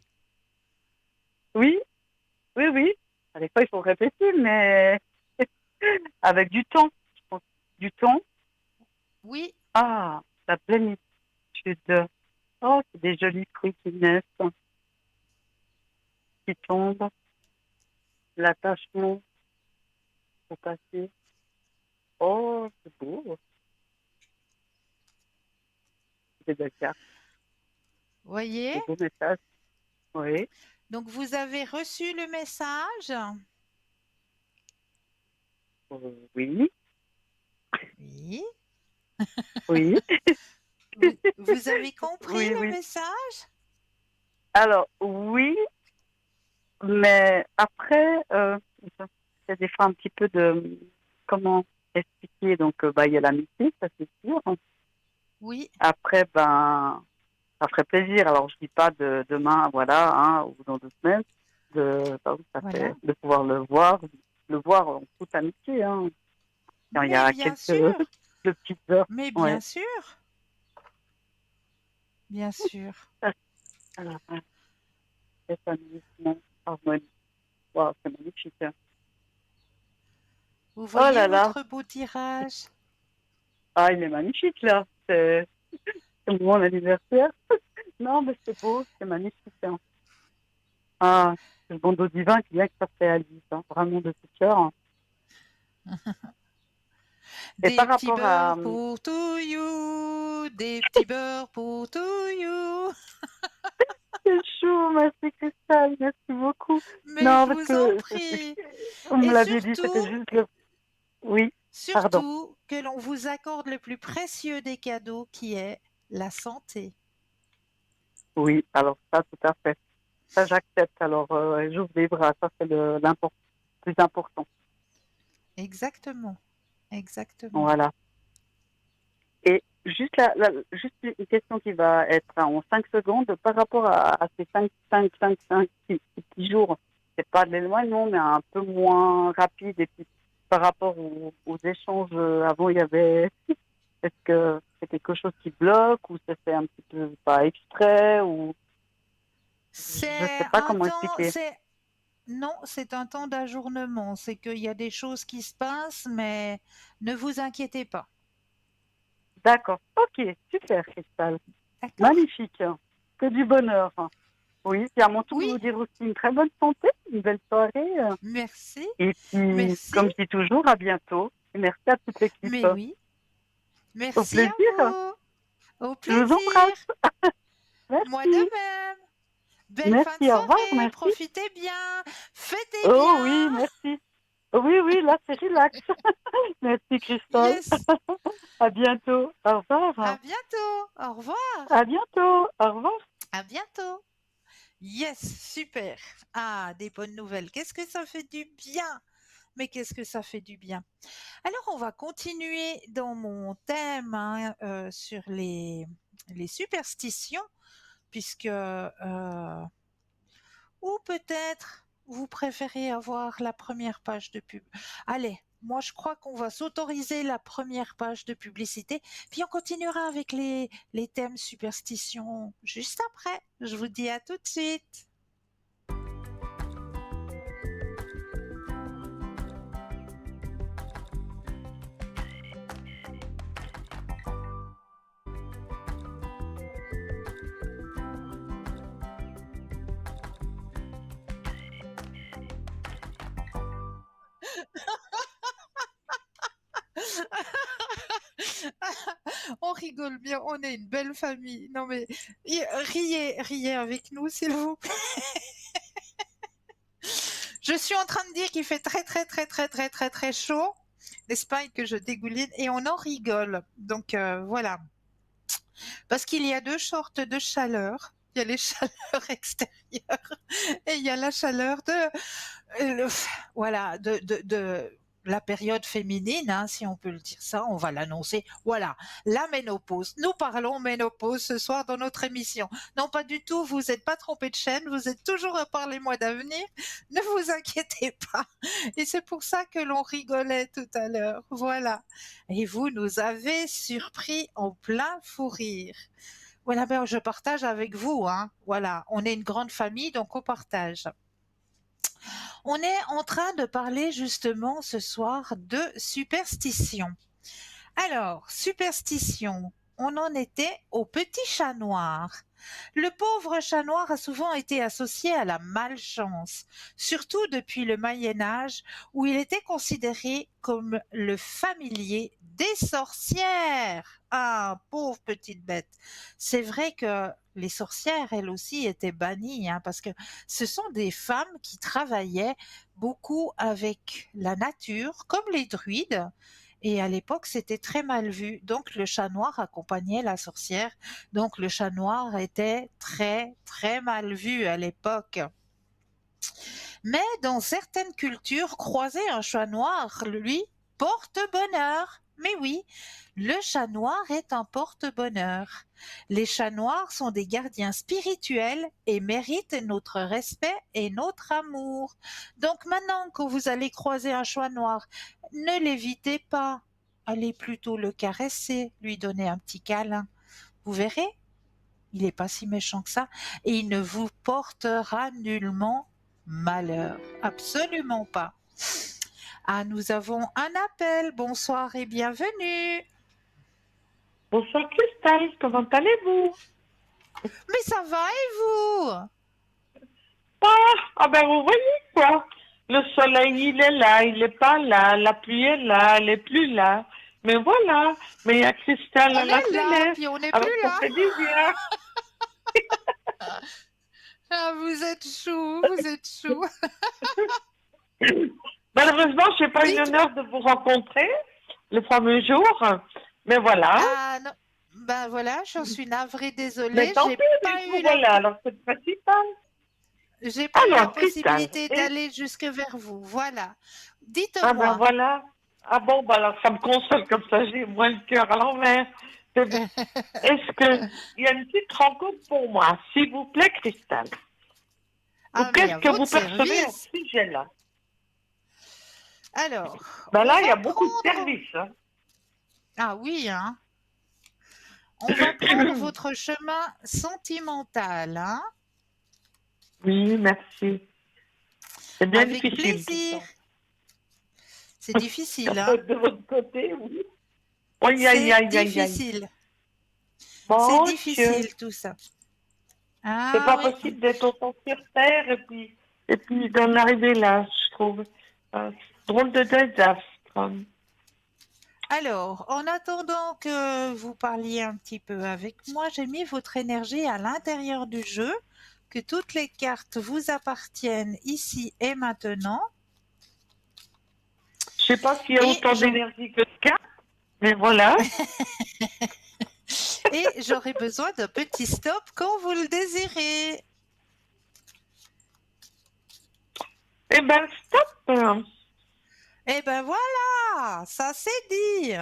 Oui, oui, oui. À des fois, il faut répéter, mais avec du temps. Je pense. Du temps. Oui, Ah, la plénitude. Oh, c'est des jolis fruits qui naissent, qui tombent. L'attachement au passé. Oh, c'est beau. C'est des belles cartes. voyez. Des beaux messages. Oui. Donc vous avez reçu le message. Oui. Oui. Oui. Vous avez compris Oui, le oui. message? Alors, oui, mais après, il y a des fois un petit peu de, comment expliquer, donc, bah, il y a l'amitié, ça c'est sûr. Oui, Après, ben, ça ferait plaisir. Alors, je dis pas de demain, voilà, hein, ou dans 2 semaines, bah oui, ça voilà. fait, de pouvoir le voir en toute amitié, hein. Quand il y Mais a bien quelques sûr, de petites heures. mais Ouais. bien sûr, bien sûr. Alors, épanouissement, harmonie. Wow, c'est magnifique. Hein. Vous Oh voyez là là. votre beau tirage? Ah, il est magnifique, là. C'est mon anniversaire. Non, mais c'est beau, c'est magnifique. Hein. Ah, c'est le bon dos divin qui vient que ça se réalise. Hein. Vraiment de tout cœur. Hein. Et Des par petits rapport à... beurres pour to you, des petits beurres pour to you. C'est chou, merci Christelle, merci beaucoup. Mais Non, je parce vous en que prie. vous me Et l'aviez dit, c'était surtout, juste le... Oui, pardon. surtout que l'on vous accorde le plus précieux des cadeaux qui est la santé. Oui, alors ça, tout à fait. Ça, j'accepte. Alors, j'ouvre les bras. Ça, c'est plus important. Exactement, exactement. Voilà. Et juste, juste une question qui va être en 5 secondes par rapport à ces 5 petits jours. C'est pas de l'éloignement, mais un peu moins rapide. Et puis, par rapport aux échanges, avant, il y avait. Est-ce que c'est quelque chose qui bloque ou c'est fait un petit peu pas exprès ou je sais C'est pas un comment temps, expliquer. c'est non, c'est un temps d'ajournement. C'est qu'il y a des choses qui se passent, mais ne vous inquiétez pas. D'accord. Ok, super, Cristal. D'accord? Magnifique. Que du bonheur. Oui, c'est à mon tour de Oui, vous dire aussi une très bonne santé, une belle soirée. merci, Et puis, merci, comme je dis toujours, à bientôt. Et merci à toute l'équipe. mais oui, Au merci à plaisir. vous. Au Je vous plaisir. embrasse. Moi de Merci. même. Belle fin de Merci, au revoir, soirée, merci. profitez bien, fêtez Oh oui, bien. merci. Oui, oui, là, c'est relax. Merci, Christelle. Yes, À bientôt. Au à revoir. bientôt. Au À revoir. bientôt. Au revoir. À bientôt. Yes, super. Ah, des bonnes nouvelles. Qu'est-ce que ça fait du bien. Mais qu'est-ce que ça fait du bien. Alors, on va continuer dans mon thème hein, sur les superstitions, puisque ou peut-être vous préférez avoir la première page de pub. Allez, moi je crois qu'on va s'autoriser la première page de publicité, puis on continuera avec les thèmes superstitions juste après. Je vous dis à tout de suite. On rigole bien, on est une belle famille. Non mais riez, riez avec nous s'il vous plaît. Je suis en train de dire qu'il fait très très très très très très très chaud, n'est-ce pas, et que je dégouline et on en rigole. Donc voilà. Parce qu'il y a deux sortes de chaleur. Il y a les chaleurs extérieures et il y a la chaleur de, le- voilà, de la période féminine, hein, si on peut le dire ça, on va l'annoncer. Voilà, la ménopause. Nous parlons ménopause ce soir dans notre émission. Non, pas du tout, vous n'êtes pas trompé de chaîne, vous êtes toujours à parler mois d'avenir. Ne vous inquiétez pas. Et c'est pour ça que l'on rigolait tout à l'heure. Voilà. Et vous nous avez surpris en plein fou rire. Voilà, ben je partage avec vous, hein. Voilà, on est une grande famille, donc on partage. On est en train de parler justement ce soir de superstition. Alors, superstition, on en était au petit chat noir. Le pauvre chat noir a souvent été associé à la malchance, surtout depuis le Moyen Âge où il était considéré comme le familier des sorcières. Ah, pauvre petite bête. C'est vrai que les sorcières, elles aussi, étaient bannies, hein, parce que ce sont des femmes qui travaillaient beaucoup avec la nature, comme les druides, et à l'époque, c'était très mal vu. Donc, le chat noir accompagnait la sorcière. Donc, le chat noir était très, très mal vu à l'époque. Mais dans certaines cultures, croiser un chat noir, lui, porte bonheur. Mais oui, le chat noir est un porte-bonheur. Les chats noirs sont des gardiens spirituels et méritent notre respect et notre amour. Donc maintenant que vous allez croiser un chat noir, ne l'évitez pas. Allez plutôt le caresser, lui donner un petit câlin. Vous verrez, il n'est pas si méchant que ça, et il ne vous portera nullement malheur. Absolument pas. Ah, nous avons un appel. Bonsoir et bienvenue. Bonsoir Christelle, comment allez-vous? Mais ça va et vous? Ah ben vous voyez quoi? Le soleil il est là, il n'est pas là, la pluie est là, elle n'est plus là. Mais voilà, mais il y a Christelle On à la est là, télé, puis on n'est plus alors ça là. fait du bien. Ah, vous êtes chou, vous êtes chou. Malheureusement, je n'ai pas eu Dites. l'honneur de vous rencontrer le fameux jour. Mais voilà. Ah non, ben voilà, j'en suis navrée, Mais désolée, tant pis, mais vous voilà. Alors, c'est le principal. j'ai pas eu la Alors, Cristal. possibilité Et... d'aller jusque vers vous. Voilà. Ah ben Dites-moi. voilà. Ah bon, ben alors ça me console comme ça, j'ai moins le cœur à l'envers. Est-ce qu'il y a une petite rencontre pour moi, s'il vous plaît, Cristal? Ou Ah, mais qu'est-ce à que vous votre percevez à ce service. sujet-là? Alors, Ben on là, il y va a beaucoup de prendre. services. Hein. Ah oui, hein. On va prendre votre chemin sentimental, hein, Oui, merci. C'est bien avec difficile tout plaisir. ça. C'est difficile, hein. De votre côté, oui. Aïe, aïe, C'est aïe, aïe, aïe. difficile. C'est Mon Dieu. difficile tout ça. C'est Ah pas oui. possible d'être autant sur Terre et puis d'en arriver là, je trouve. Drôle de désastre. Alors, en attendant que vous parliez un petit peu avec moi, j'ai mis votre énergie à l'intérieur du jeu, que toutes les cartes vous appartiennent ici et maintenant. Je sais pas s'il y a Et autant d'énergie que de cartes, mais voilà. j'aurai besoin d'un petit stop quand vous le désirez. Eh ben, stop. Eh ben voilà, ça c'est dit.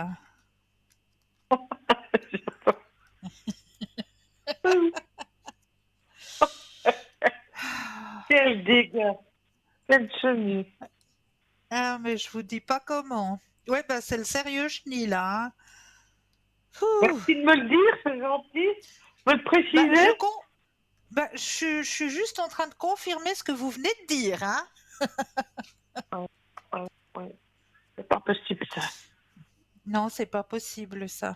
Quel dégât. Quelle chenille. Ah, mais je vous dis pas comment. Ouais, ben c'est le sérieux chenille là, hein. Ouh. Merci de me le dire, c'est gentil. Me le Ben, préciser. je suis juste en train de confirmer ce que vous venez de dire, hein. Ouais. C'est pas possible ça. Non, c'est pas possible ça.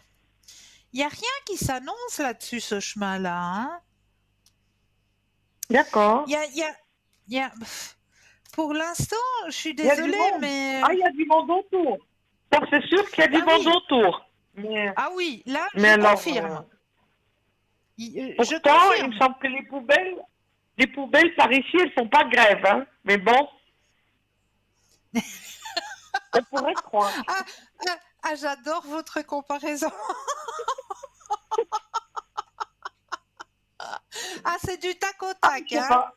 Il y a rien qui s'annonce là-dessus, ce chemin-là, hein. D'accord. Il y a, il y a- Pour l'instant, je suis Il y a du désolée, monde. mais Ah, il y a du monde autour. Ça, c'est sûr qu'il y a du ah monde oui, autour. ah oui, là, Mais je alors, confirme. Je pourtant, il me confirme. semble que les poubelles par ici, elles font pas grève, hein. Mais bon, on pourrait croire. Ah, j'adore votre comparaison. Ah, c'est du tac au Ah, tac, je sais hein. pas.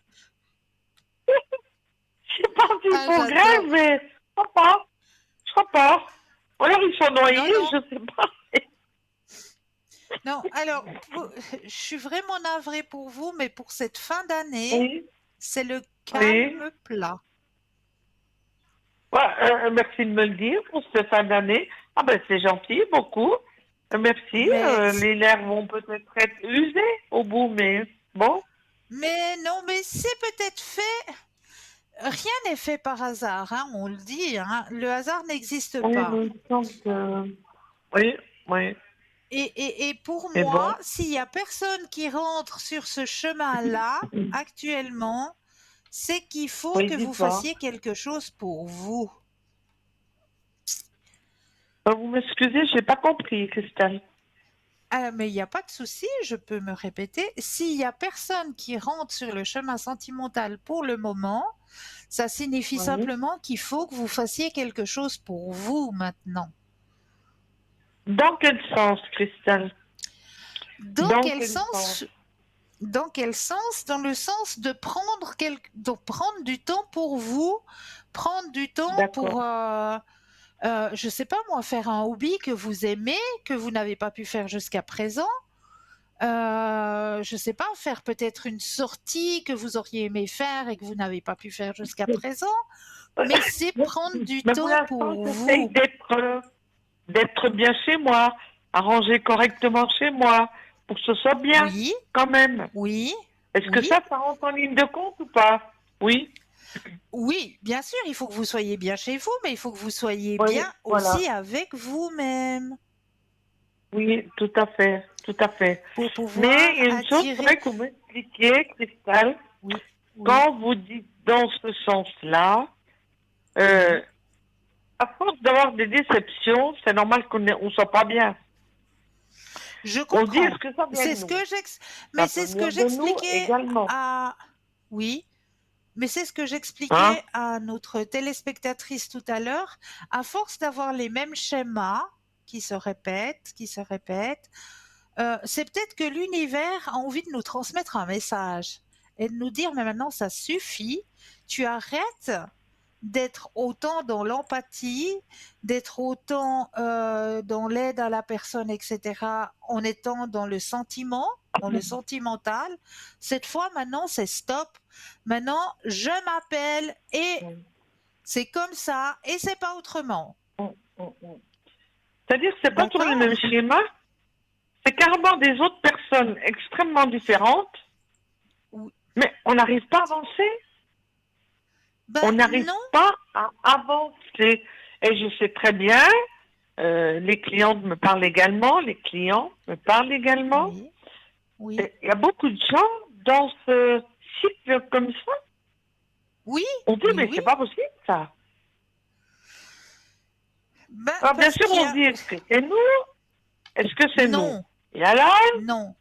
Je sais pas s'ils Ah, font grève, j'adore. mais je crois pas. Je crois pas. Ou alors ils sont Non, noyés, non, je sais pas. non. Alors, je suis vraiment navrée pour vous, mais pour cette fin d'année, Oui, c'est le oui. calme plat. Ouais, merci de me le dire pour cette fin d'année. Ah ben c'est gentil, beaucoup. Merci. Mais, Les nerfs vont peut-être être usés au bout, mais bon. mais non, mais c'est peut-être fait. Rien n'est fait par hasard, hein, on le dit, hein. Le hasard n'existe Oui, pas. mais il me semble que... Oui, oui. Et pour Mais bon. moi, s'il y a personne qui rentre sur ce chemin-là, actuellement, c'est qu'il faut Oui, que vous dites-moi. fassiez quelque chose pour vous. Vous m'excusez, j'ai pas compris, Christelle. Ah, mais il n'y a pas de souci, je peux me répéter. S'il y a personne qui rentre sur le chemin sentimental pour le moment, ça signifie Oui. simplement qu'il faut que vous fassiez quelque chose pour vous maintenant. Dans quel sens, Christelle? Dans Dans quel quel sens? sens? Dans quel sens? Dans le sens de prendre du temps pour vous, prendre du temps pour, D'accord. je sais pas moi, faire un hobby que vous aimez, que vous n'avez pas pu faire jusqu'à présent. Je sais pas, faire peut-être une sortie que vous auriez aimé faire et que vous n'avez pas pu faire jusqu'à présent. Mais c'est prendre du Mais pour temps l'instant, pour j'essaye vous. d'être bien chez moi, arranger correctement chez moi, pour que ce soit bien, Oui, quand même. oui, Est-ce que oui. ça rentre en ligne de compte ou pas? Oui, Oui, bien sûr, il faut que vous soyez bien chez vous, mais il faut que vous soyez oui, bien voilà. aussi avec vous-même Oui, tout à fait, tout à fait. pour Mais pouvoir il y a une chose, c'est attirer. vrai que vous m'expliquiez, Cristal, Oui, oui, quand vous dites dans ce sens-là, oui. à force d'avoir des déceptions, c'est normal qu'on ne soit pas bien. Je On dit comprends. est-ce que ça vient C'est de ce nous? que Ça mais peut c'est ce que venir de nous j'expliquais également. à Oui. Mais c'est ce que Hein? j'expliquais à notre téléspectatrice tout à l'heure. À force d'avoir les mêmes schémas qui se répètent, c'est peut-être que l'univers a envie de nous transmettre un message et de nous dire, mais maintenant ça suffit, tu arrêtes d'être autant dans l'empathie, d'être autant dans l'aide à la personne, etc., en étant dans le sentiment, dans le sentimental. Cette fois, maintenant, c'est stop. Maintenant, je m'appelle et c'est comme ça et c'est pas autrement. C'est-à-dire que c'est pas toujours le même D'accord? schéma, c'est carrément des autres personnes extrêmement différentes, Oui. mais on n'arrive pas à avancer. Ben On n'arrive non. pas à avancer. Et je sais très bien, les clientes me parlent également, les clients me parlent également. Oui. Oui. Et il y a beaucoup de gens dans ce cycle comme ça. Oui. On dit, Oui, mais oui. c'est pas possible ça. Ben, Alors bien parce sûr, qu'il y on se a... dit, est-ce que c'est nous? Est-ce que c'est nous? Non. Et alors, Non.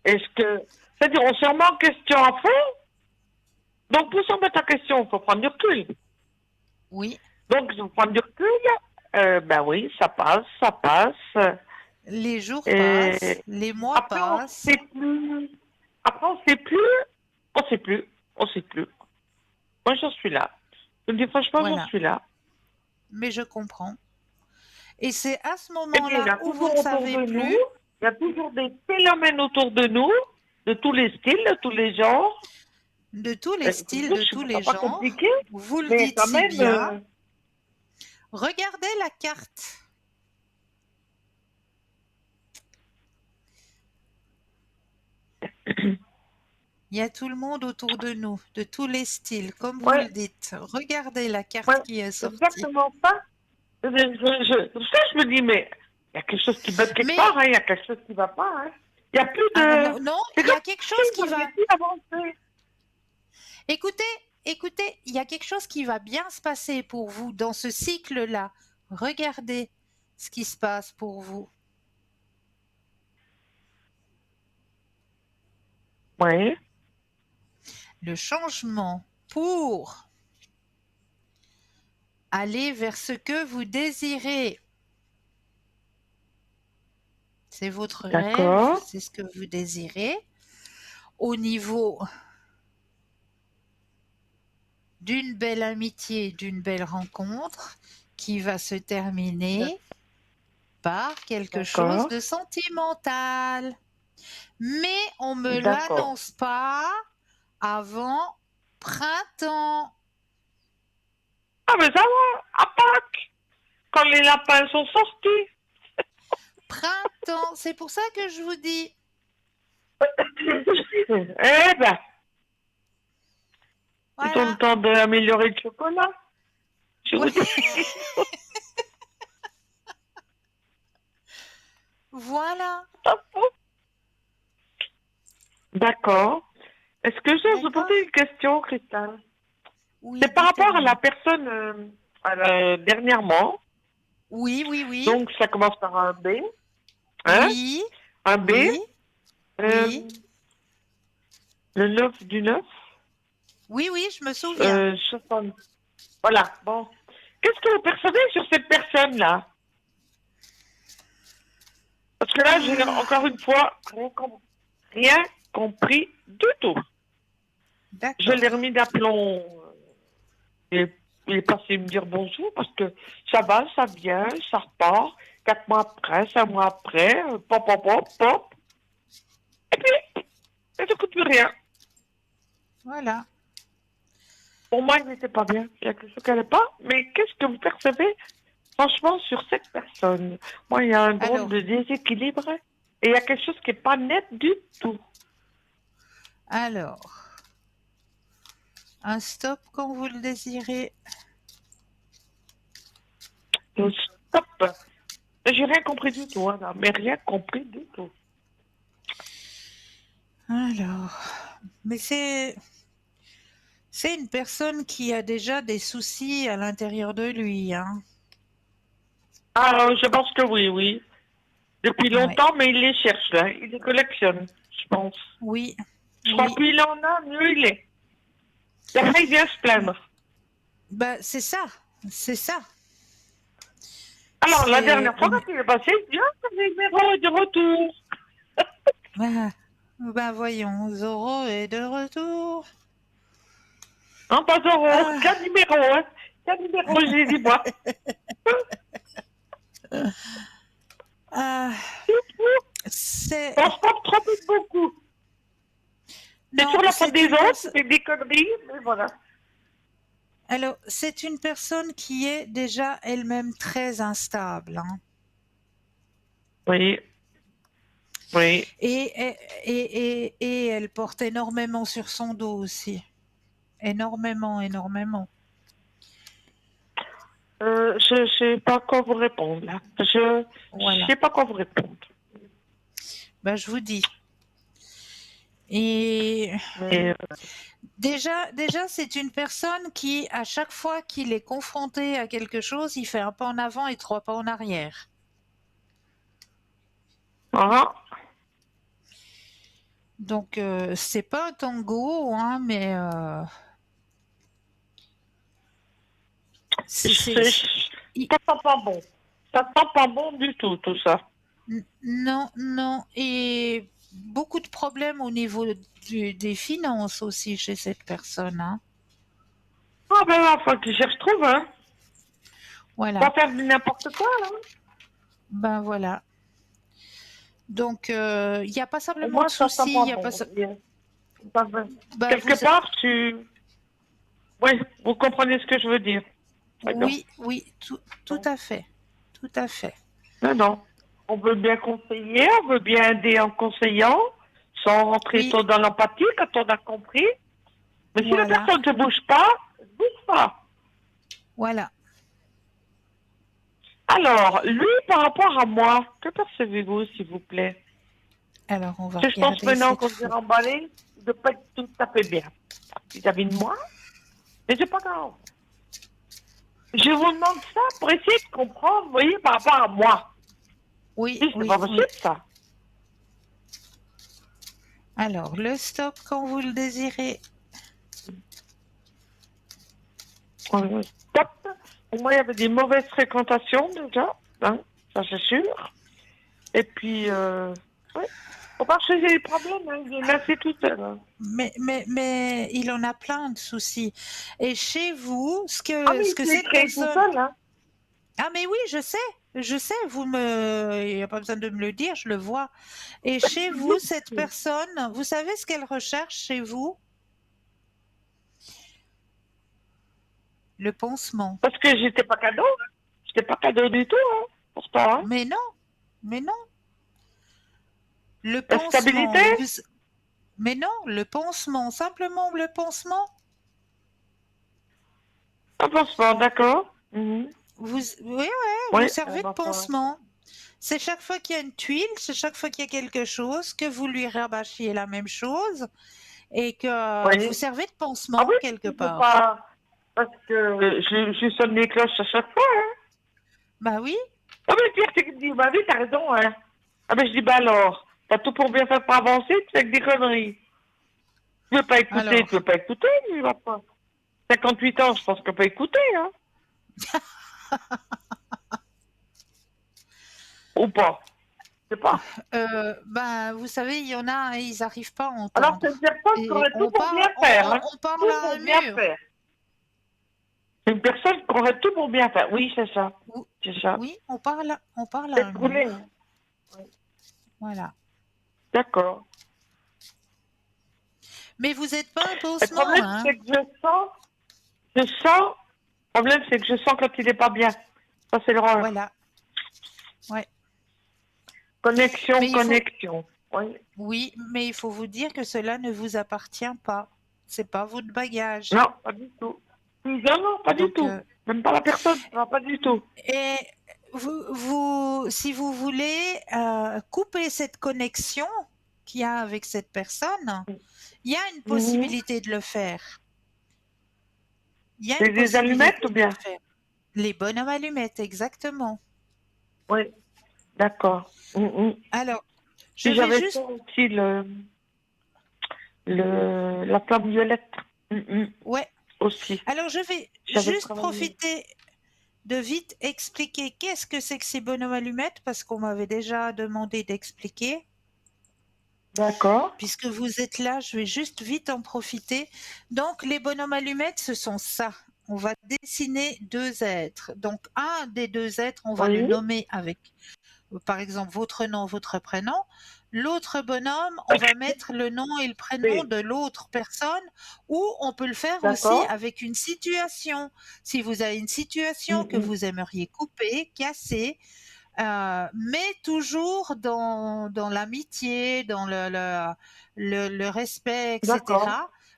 est-ce que... C'est-à-dire, on se remet en question à fond. Donc, pour se remettre en question, il faut prendre du recul. Oui. Donc, il faut prendre du recul. Ben oui, ça passe, ça passe. Les jours passent, Et les mois après, on passent. sait plus. Après, on sait plus. On sait plus. On sait plus. Moi, j'en suis là. Je me dis franchement, j'en Voilà. suis là. Mais je comprends. Et c'est à ce Et puis, il y moment-là a où vous toujours ne autour savez de nous, plus, il y a toujours des phénomènes autour de nous, de tous les styles, de tous les genres. de tous les Je vous styles, jure, de je tous ne sais les pas genres, compliqué, vous le mais dites quand si même, bien, regardez la carte. Il y a tout le monde autour de nous, de tous les styles, comme vous le ouais, dites. Regardez la carte ouais, qui est c'est sortie. exactement ça. Je me dis, mais il y a quelque chose qui bug quelque Mais, part, hein, il y a quelque chose qui ne va pas. Hein. Il n'y a plus ah de... non, non, C'est il y comme a quelque si chose vous qui aviez va. plus avancé. Écoutez, écoutez, il y a quelque chose qui va bien se passer pour vous dans ce cycle-là. Regardez ce qui se passe pour vous. Oui, Le changement pour aller vers ce que vous désirez. C'est votre rêve, d'accord, c'est ce que vous désirez. Au niveau d'une belle amitié, d'une belle rencontre qui va se terminer par quelque chose d'accord, de sentimental. Mais on ne me d'accord. l'annonce pas avant printemps. Ah, mais ça va, à Pâques, quand les lapins sont sortis. Printemps, c'est pour ça que je vous dis. Eh ben, c'est le Voilà. temps d'améliorer le chocolat. Je vous Ouais. dis. Voilà. D'accord. Est-ce que je vous D'accord. poser une question, Christelle? Oui, C'est par rapport à la dites-moi. personne dernièrement. Oui, oui, oui. Donc, ça commence par un B. Hein? Oui, Un B. oui, Euh, oui. le 9 du 9. Oui, oui, je me souviens. 60. Voilà. Bon. Qu'est-ce que vous percevez sur cette personne-là? Parce que là, j'ai Ah, encore une fois rien compris du tout. Je l'ai d'accord. remis d'aplomb. Il est passé me dire bonjour parce que ça va, ça vient, ça repart. 4 mois après, 5 mois après, pop, pop, pop, pop. Et puis, il ne coûte plus rien. Voilà. Pour moi, il n'était pas bien. Il y a quelque chose qui n'allait pas. Mais qu'est-ce que vous percevez, franchement, sur cette personne? Moi, il y a un drôle Alors, de déséquilibre. Et il y a quelque chose qui n'est pas net du tout. alors, un stop quand vous le désirez. Donc, stop. J'ai rien compris du tout, hein, mais rien compris du tout. Alors, mais c'est une personne qui a déjà des soucis à l'intérieur de lui, hein. Ah, je pense que oui, oui. Depuis Ouais. longtemps, mais il les cherche, là. Il les collectionne, je pense. Oui, Je crois oui, plus il en a, mieux il est. Et après, il vient se plaindre. Ben, c'est ça, c'est ça. Alors, la C'est- dernière fois, quand il est passé, il dit, ah, le numéro est de retour. Ben, voyons, Zoro est de retour. Hein, pas Zoro, Ah, quel numéro, hein? Quel numéro, j'ai dit, moi. ah, c'est... Franchement, je me trompe beaucoup. C'est Non, sur la faute c'est des une autres, personne... c'est des conneries, mais voilà. Alors, c'est une personne qui est déjà elle-même très instable, hein. Oui, oui. Et elle porte énormément sur son dos aussi. Énormément, énormément. Je sais pas quoi vous répondre, là. Je Voilà. sais pas quoi vous répondre. Ben, je vous dis. Et Mais, déjà, c'est une personne qui, à chaque fois qu'il est confronté à quelque chose, il fait un pas en avant et 3 pas en arrière. ah, Donc, c'est pas un tango, hein, mais c'est, c'est- c'est- il- ça sent pas bon. Ça sent pas bon du tout, tout ça. non, non. Et beaucoup de problèmes au niveau des finances aussi chez cette personne, hein. Ah ben, la fois qu'il cherche, trouve, hein. Voilà. Pas faire du n'importe quoi, là. Ben voilà. Donc, il n'y a pas Au simplement moins, de ça sent soucis, pas il y a bon. pas... Ça va. Ben, Quelque part, oui, vous comprenez ce que je veux dire. D'accord. Oui, oui, tout à fait. Tout à fait. Non, non. On veut bien conseiller, on veut bien aider en conseillant, sans rentrer Oui, trop dans l'empathie quand on a compris. Mais si la voilà, personne ne bouge pas, elle ne bouge pas. voilà. Alors, lui, par rapport à moi, que percevez-vous, s'il vous plaît? Alors, on va Parce que je pense regarder maintenant cette qu'on s'est photo. remballé, de ne pas être tout à fait bien vis-à-vis de moi. Mais c'est pas grave. Je vous demande ça pour essayer de comprendre, vous voyez, par rapport à moi. Oui, Si, c'est oui, pas oui. possible, ça. Alors, le stop quand vous le désirez. Stop. Pour moi, il y avait des mauvaises fréquentations déjà, hein, ça c'est sûr. Et puis, ouais. Faut pas que j'ai des problèmes, hein, il est assez tout seul. Hein. Mais il en a plein de soucis. Et chez vous, Ah, ce mais que il s'est cette créé tout personne... seul, hein. Ah, mais oui, je sais, il n'y a pas besoin de me le dire, je le vois. Et chez vous, cette personne, vous savez ce qu'elle recherche chez vous? Le pansement. Parce que j'étais pas cadeau. J'étais pas cadeau du tout, hein, pourtant. Hein. Mais non, mais non. Le La pansement. stabilité, Mais non, le pansement, simplement le pansement. un pansement, d'accord. Mhm. Oui, Oui, vous servez de pansement. C'est chaque fois qu'il y a une tuile, c'est chaque fois qu'il y a quelque chose, que vous lui rabâchiez la même chose et que vous oui. servez de Ah pansement oui, quelque je peux part. pas. Parce que je sonne les cloches à chaque fois, hein. Bah oui, Ah, mais Pierre, tu me dis, bah oui, t'as raison, hein. Ah, mais je dis, bah alors, t'as tout pour bien faire pour avancer, tu fais que des conneries. Tu veux pas écouter, tu alors, veux pas écouter, il va pas. 58 ans, je pense qu'on peut écouter, hein. Ou pas. Je sais pas. bah, vous savez, il y en a, ils n'arrivent pas à Alors, c'est entendre. une personne qui Et aurait tout pour bien faire, hein. on parle Tout à pour un bien mur. faire. C'est une personne qui aurait tout pour bien faire. Oui, c'est ça. Ou- C'est ça. Oui, on parle à C'est un brûlé. mur. Hein. Voilà. D'accord. Mais vous n'êtes pas un Le pansement, problème, hein? c'est que je sens, le problème, c'est que je sens quand il n'est pas bien. Ça, c'est l'horreur. Voilà. Ouais. Connexion, Mais connexion. Oui. oui, mais il faut vous dire que cela ne vous appartient pas. C'est pas votre bagage. Non, pas du tout. Non, non, pas du Donc, tout. Même pas la personne. Non, pas du tout. et si vous voulez couper cette connexion qu'il y a avec cette personne, il y a une Mhm. possibilité de le faire. Il y a C'est une des possibilité allumettes ou de bien? le faire. Les bonhommes allumettes, exactement. Oui. D'accord. Mhm. Alors, je Si vais j'avais juste... ça aussi, la flamme violette. Ouais. Aussi. Alors, je vais J'avais juste travaillé. profiter de vite expliquer qu'est-ce que c'est que ces bonhommes allumettes, parce qu'on m'avait déjà demandé d'expliquer. D'accord. Puisque vous êtes là, je vais juste vite en profiter. Donc, les bonhommes allumettes, ce sont ça. On va dessiner deux êtres. Donc, un des deux êtres, on va le Oui. nommer avec, par exemple, votre nom, votre prénom. L'autre bonhomme, on va mettre le nom et le prénom Oui. de l'autre personne, ou on peut le faire aussi D'accord. avec une situation. Si vous avez une situation que vous aimeriez couper, casser, mais toujours dans l'amitié, dans le respect, D'accord. etc.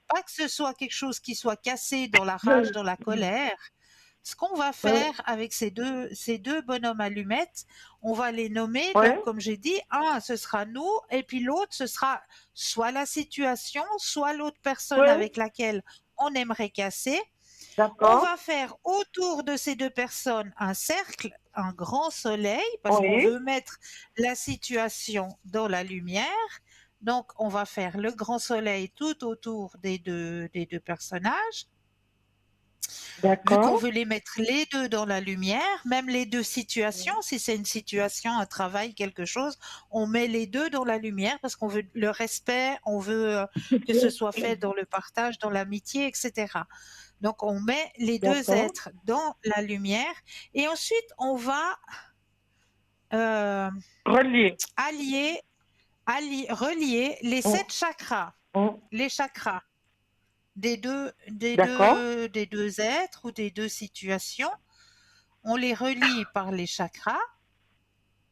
Pas que ce soit quelque chose qui soit cassé dans la rage, Oui. dans la colère. Ce qu'on va Oui. faire avec ces deux bonhommes allumettes, on va les nommer. Oui. Donc, comme j'ai dit, un, ce sera nous, et puis l'autre, ce sera soit la situation, soit l'autre personne Oui. avec laquelle on aimerait casser. On D'accord. va faire autour de ces deux personnes un cercle, un grand soleil, parce qu'on Oui. veut mettre la situation dans la lumière. Donc, on va faire le grand soleil tout autour des deux personnages. Vu qu'on D'accord. veut les mettre les deux dans la lumière, même les deux situations, si c'est une situation, un travail, quelque chose, on met les deux dans la lumière parce qu'on veut le respect, on veut que ce soit fait dans le partage, dans l'amitié, etc. Donc, on met les deux D'accord. êtres dans la lumière et ensuite, on va euh, Relié. relier les Oh, 7 chakras, oh. les chakras D'accord. des deux êtres ou des deux situations. On les relie par les chakras.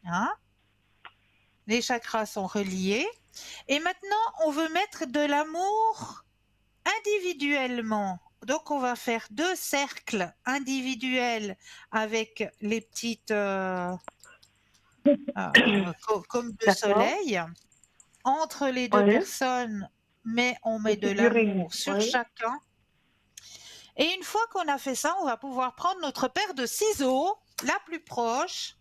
Hein. Les chakras sont reliés. Et maintenant, on veut mettre de l'amour individuellement. Donc, on va faire deux cercles individuels avec les petites, comme deux D'accord. soleils, entre les deux Oui. personnes, mais on met Les de figurines. l'amour sur Oui. chacun. Et une fois qu'on a fait ça, on va pouvoir prendre notre paire de ciseaux, la plus proche.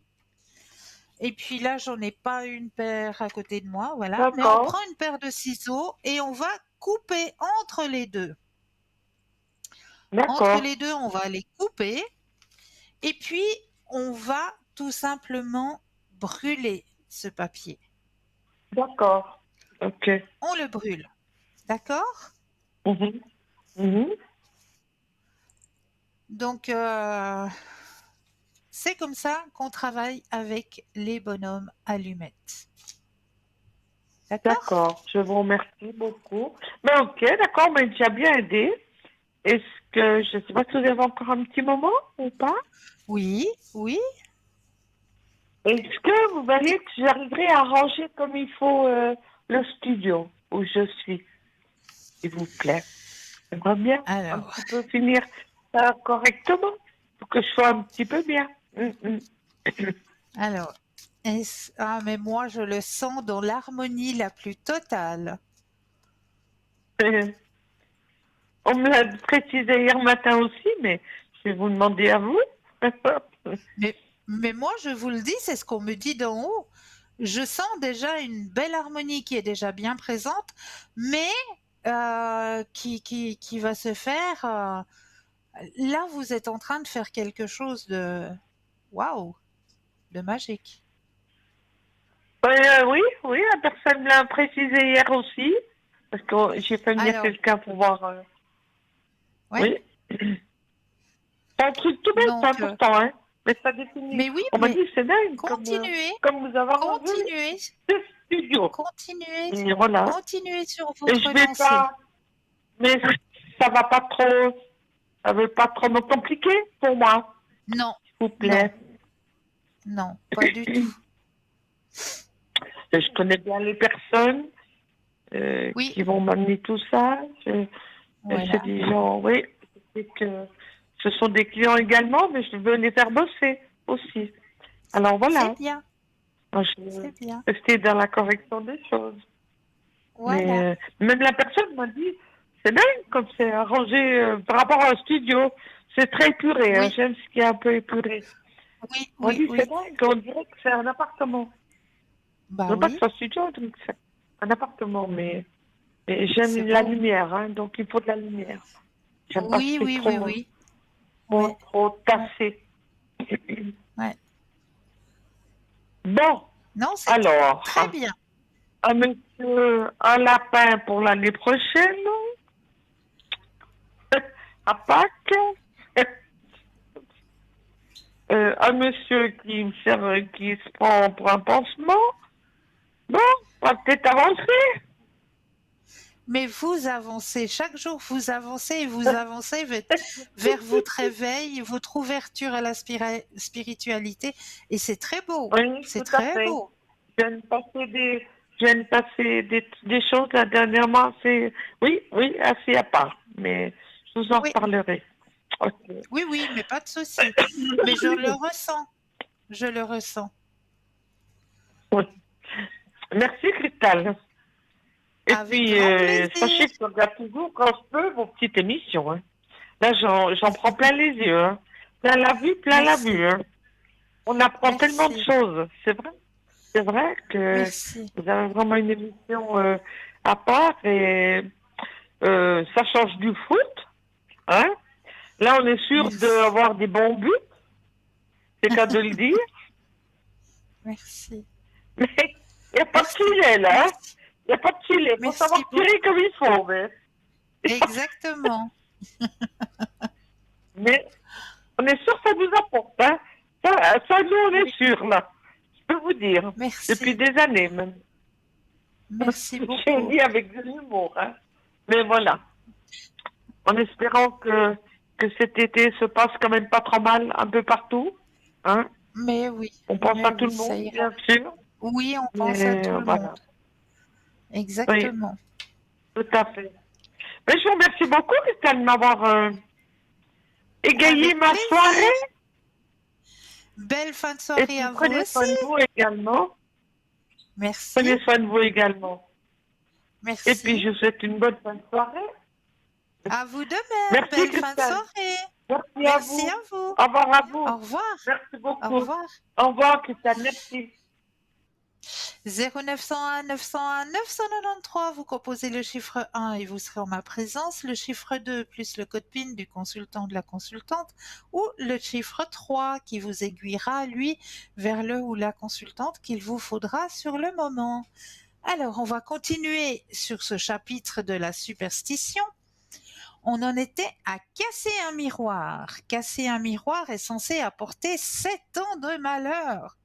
Et puis là, j'en ai pas une paire à côté de moi, voilà. Mais on D'accord. prend une paire de ciseaux et on va couper entre les deux. Entre D'accord. les deux, on va les couper. Et puis, on va tout simplement brûler ce papier. D'accord. Ok. On le brûle. D'accord? Mhm. Mhm. Donc, c'est comme ça qu'on travaille avec les bonhommes allumettes. D'accord? D'accord. Je vous remercie beaucoup. Mais ok, d'accord, mais tu as bien aidé. Est-ce que, je ne sais pas si vous avez encore un petit moment ou pas? Oui, oui. Est-ce que vous voyez que j'arriverai à ranger comme il faut le studio où je suis, s'il vous plaît? J'aimerais bien un Alors, petit peu finir ça correctement pour que je sois un petit peu bien. alors. Ah, mais moi, je le sens dans l'harmonie la plus totale. On me l'a précisé hier matin aussi, mais je vais vous demander à vous. Mais moi, je vous le dis, c'est ce qu'on me dit d'en haut. Je sens déjà une belle harmonie qui est déjà bien présente, mais qui va se faire. Là, vous êtes en train de faire quelque chose de waouh, de magique. Oui, oui, la personne me l'a précisé hier aussi, parce que j'ai fait venir Alors, quelqu'un pour voir. ouais, Oui. C'est un truc tout bête, c'est donc, important, hein. Mais ça définit. mais oui, On m'a mais dit, c'est dingue, continuez, comme vous avez rendu continuez, ce studio. continuez, Et voilà. continuez sur Et je votre vais lancée. pas, mais ça va pas trop, ça veut pas trop me compliquer pour moi, Non, s'il vous non, plaît. non, pas du tout. Je connais bien les personnes Oui, qui vont m'amener tout ça. C'est voilà, des gens, oui, c'est que ce sont des clients également, mais je veux les faire bosser aussi. Alors c'est voilà, bien, moi, je veux c'est bien. rester dans la correction des choses. Mais Voilà. même la personne m'a dit, c'est dingue comme c'est arrangé par rapport à un studio. C'est très épuré, hein. Oui, J'aime ce qui est un peu épuré. oui, On m'a oui, dit, c'est oui. dingue, on dirait que c'est un appartement. Je Bah veux pas que ce oui. soit un studio, donc c'est un appartement, mais Et j'aime C'est la beau. lumière, hein, donc il faut de la lumière. J'aime pas que Oui, c'est oui, oui, trop, oui. trop, Ouais, trop ouais, tassé. ouais. Bon, Non, c'est alors, très bien. un monsieur, un lapin pour l'année prochaine, à Pâques. Un monsieur qui se prend pour un pansement. Bon, on va peut-être avancer. Mais vous avancez, chaque jour vous avancez et vous avancez vers votre éveil, votre ouverture à la spiritualité. Et c'est très beau, Oui, c'est tout à très fait. beau. Je viens de passer des choses là, dernièrement, assez, oui, oui, assez à part. Mais je vous en Oui, reparlerai. Ok. oui, oui, mais pas de souci. Mais je le ressens, je le ressens. Oui. Merci, Cristal. Et Avec puis, grand plaisir. sachez que je regarde toujours, quand je peux, vos petites émissions. Hein. Là, j'en prends plein les yeux. Hein. Plein la vue, plein la Merci, vue. Hein. On apprend tellement de merci, choses. C'est vrai que merci. vous avez vraiment une émission à part et ça change du foot. Hein. Là, on est sûr Merci, d'avoir des bons buts. C'est qu'à de le dire. merci, Mais il n'y a pas de merci, filet, là. Hein. merci, Il n'y a pas de filet. Il faut merci savoir tirer beaucoup. comme il faut. Exactement. Mais on est sûr que ça nous apporte. Hein. Ça, nous, on est Oui, sûr, là. Je peux vous dire. Depuis merci, des années, même. merci J'ai beaucoup. dit avec de l'humour. Hein. Mais voilà. En espérant que cet été se passe quand même pas trop mal un peu partout. Hein. On pense à Mais tout oui, le ça monde, ira. bien sûr. Oui, on pense à Mais tout le monde. voilà. Oui, Exactement. tout à fait. Mais je vous remercie beaucoup, Christelle, de m'avoir égayé Avec ma plaisir. soirée. Belle fin de Et soirée puis à vous prenez aussi. soin de vous également. Merci. Prenez soin de vous également. Et puis Merci. je vous souhaite une bonne fin de soirée. À vous de même. Merci, Belle fin de Christelle. soirée. Merci à Merci à vous. vous. Au revoir à Au vous. revoir. Merci Au beaucoup. revoir. Au revoir, Christelle. Merci. 0901 901 993, vous composez le chiffre 1 et vous serez en ma présence, le chiffre 2 plus le code PIN du consultant ou de la consultante, ou le chiffre 3 qui vous aiguillera, lui, vers le ou la consultante qu'il vous faudra sur le moment. Alors, on va continuer sur ce chapitre de la superstition. On en était à casser un miroir. Casser un miroir est censé apporter 7 ans de malheur.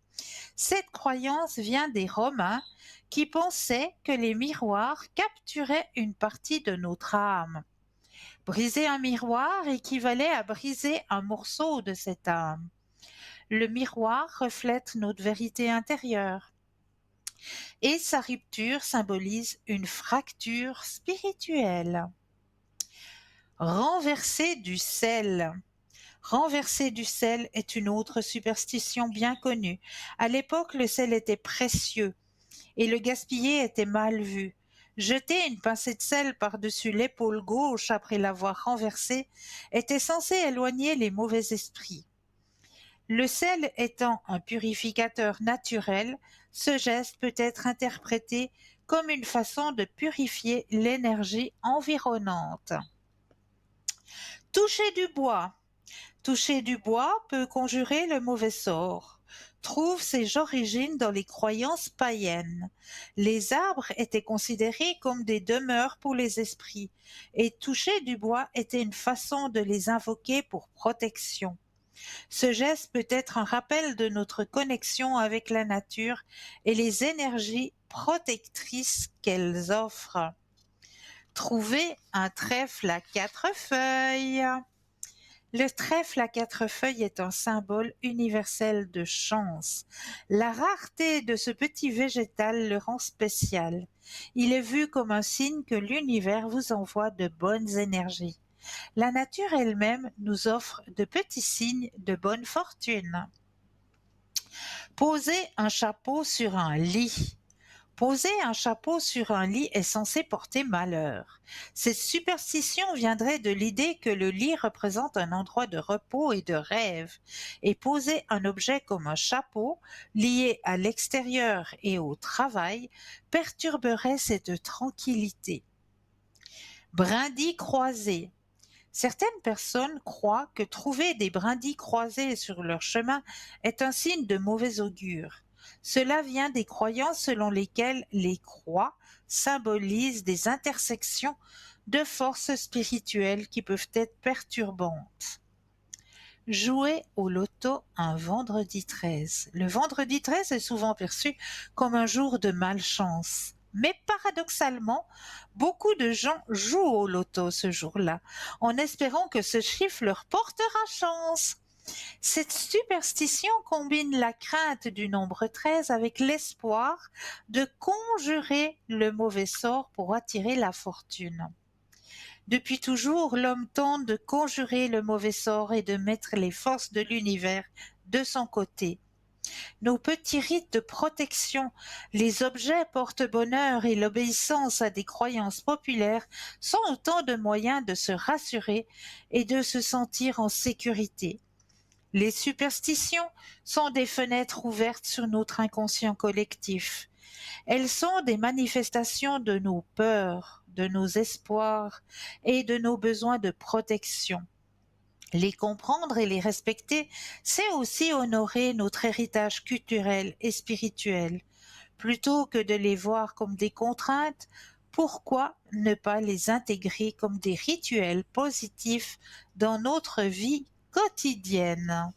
Cette croyance vient des Romains qui pensaient que les miroirs capturaient une partie de notre âme. Briser un miroir équivalait à briser un morceau de cette âme. Le miroir reflète notre vérité intérieure et sa rupture symbolise une fracture spirituelle. Renverser du sel. Renverser du sel est une autre superstition bien connue. À l'époque, le sel était précieux et le gaspiller était mal vu. Jeter une pincée de sel par-dessus l'épaule gauche après l'avoir renversée était censé éloigner les mauvais esprits. Le sel étant un purificateur naturel, ce geste peut être interprété comme une façon de purifier l'énergie environnante. Toucher du bois. Toucher du bois peut conjurer le mauvais sort. Trouve ses origines dans les croyances païennes. Les arbres étaient considérés comme des demeures pour les esprits, et toucher du bois était une façon de les invoquer pour protection. Ce geste peut être un rappel de notre connexion avec la nature et les énergies protectrices qu'elles offrent. Trouver un trèfle à 4 feuilles. Le trèfle à 4 feuilles est un symbole universel de chance. La rareté de ce petit végétal le rend spécial. Il est vu comme un signe que l'univers vous envoie de bonnes énergies. La nature elle-même nous offre de petits signes de bonne fortune. Poser un chapeau sur un lit. Poser un chapeau sur un lit est censé porter malheur. Cette superstition viendrait de l'idée que le lit représente un endroit de repos et de rêve, et poser un objet comme un chapeau, lié à l'extérieur et au travail, perturberait cette tranquillité. Brindilles croisées. Certaines personnes croient que trouver des brindilles croisées sur leur chemin est un signe de mauvais augure. Cela vient des croyances selon lesquelles les croix symbolisent des intersections de forces spirituelles qui peuvent être perturbantes. Jouer au loto un vendredi 13. Le vendredi 13 est souvent perçu comme un jour de malchance. Mais paradoxalement, beaucoup de gens jouent au loto ce jour-là, en espérant que ce chiffre leur portera chance. Cette superstition combine la crainte du nombre 13 avec l'espoir de conjurer le mauvais sort pour attirer la fortune. Depuis toujours, l'homme tente de conjurer le mauvais sort et de mettre les forces de l'univers de son côté. Nos petits rites de protection, les objets porte-bonheur et l'obéissance à des croyances populaires sont autant de moyens de se rassurer et de se sentir en sécurité. Les superstitions sont des fenêtres ouvertes sur notre inconscient collectif. Elles sont des manifestations de nos peurs, de nos espoirs et de nos besoins de protection. Les comprendre et les respecter, c'est aussi honorer notre héritage culturel et spirituel. Plutôt que de les voir comme des contraintes, pourquoi ne pas les intégrer comme des rituels positifs dans notre vie quotidienne?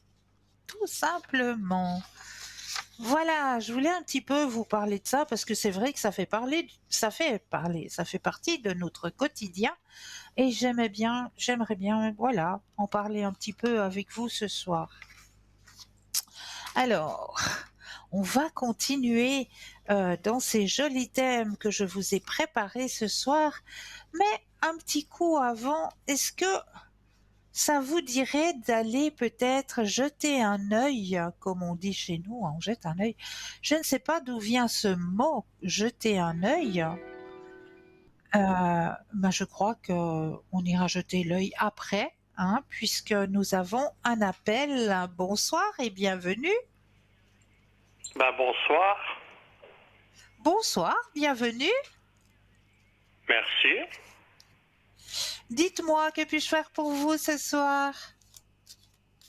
Tout simplement. Voilà, je voulais un petit peu vous parler de ça parce que c'est vrai que ça fait partie de notre quotidien et j'aimerais bien, voilà, en parler un petit peu avec vous ce soir. Alors, on va continuer dans ces jolis thèmes que je vous ai préparés ce soir, mais un petit coup avant, est-ce que ça vous dirait d'aller peut-être jeter un œil, comme on dit chez nous, on jette un œil. Je ne sais pas d'où vient ce mot jeter un œil. Je crois qu'on ira jeter l'œil après, hein, puisque nous avons un appel. Bonsoir et bienvenue. Bonsoir. Bonsoir, bienvenue. Merci. Dites-moi, que puis-je faire pour vous ce soir?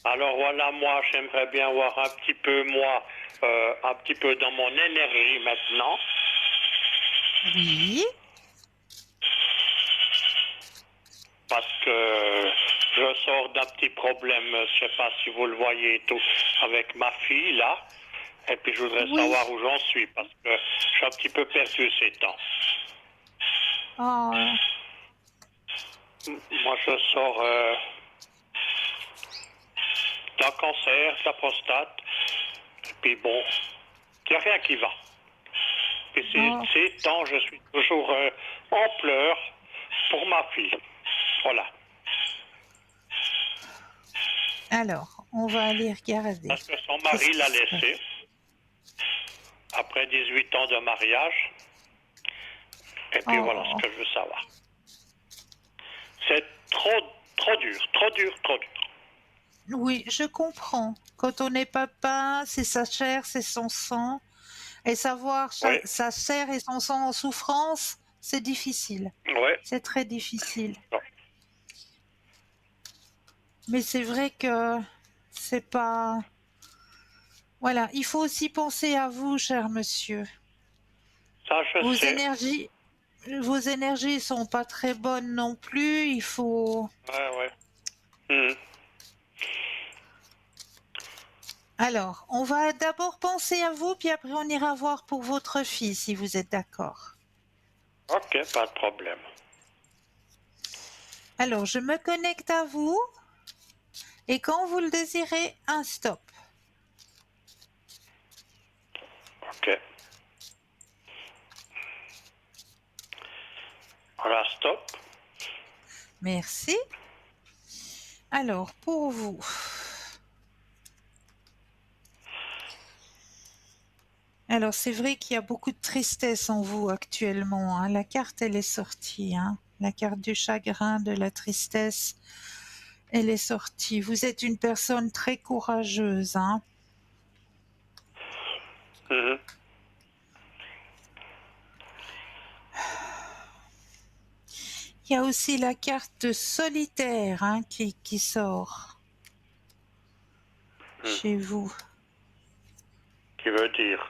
Alors voilà, moi j'aimerais bien voir un petit peu dans mon énergie maintenant. Oui. Parce que je sors d'un petit problème, je sais pas si vous le voyez et tout, avec ma fille là. Et puis je voudrais savoir où j'en suis parce que je suis un petit peu perdu ces temps. Oh. Moi je sors d'un cancer, de la prostate. Et puis bon, il n'y a rien qui va. Et ces temps, je suis toujours en pleurs pour ma fille. Voilà. Alors, on va aller regarder. Parce que son mari l'a laissée après 18 ans de mariage. Et puis voilà ce que je veux savoir. C'est trop dur. Oui, je comprends. Quand on est papa, c'est sa chair, c'est son sang. Et savoir sa chair et son sang en souffrance, c'est difficile. Ouais. C'est très difficile. Non. Mais c'est vrai que c'est pas... Voilà, il faut aussi penser à vous, cher monsieur. Ça, je sais. Vos énergies sont pas très bonnes non plus. Il faut... Ouais. Alors, on va d'abord penser à vous, puis après on ira voir pour votre fille, si vous êtes d'accord. Ok, pas de problème. Alors, je me connecte à vous, et quand vous le désirez, un stop. Ok. Voilà, stop. Merci. Alors, pour vous... Alors, c'est vrai qu'il y a beaucoup de tristesse en vous actuellement, hein. La carte, elle est sortie, hein. La carte du chagrin, de la tristesse, elle est sortie. Vous êtes une personne très courageuse, hein. Il Il y a aussi la carte solitaire hein, qui sort chez vous. Qui veut dire?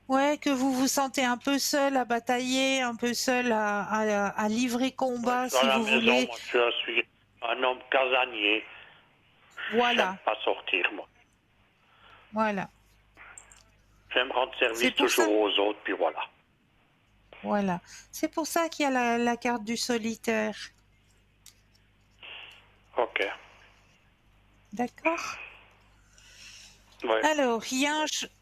Ouais, que vous vous sentez un peu seul à batailler, un peu seul à livrer combat, Je suis à si la vous maison, voulez. moi, je suis un homme casanier. J'aime Voilà, pas sortir, moi. voilà. J'aime rendre C'est service pour ça. toujours aux autres, puis voilà. Voilà. C'est pour ça qu'il y a la carte du solitaire. Ok. D'accord? Ouais. Alors, il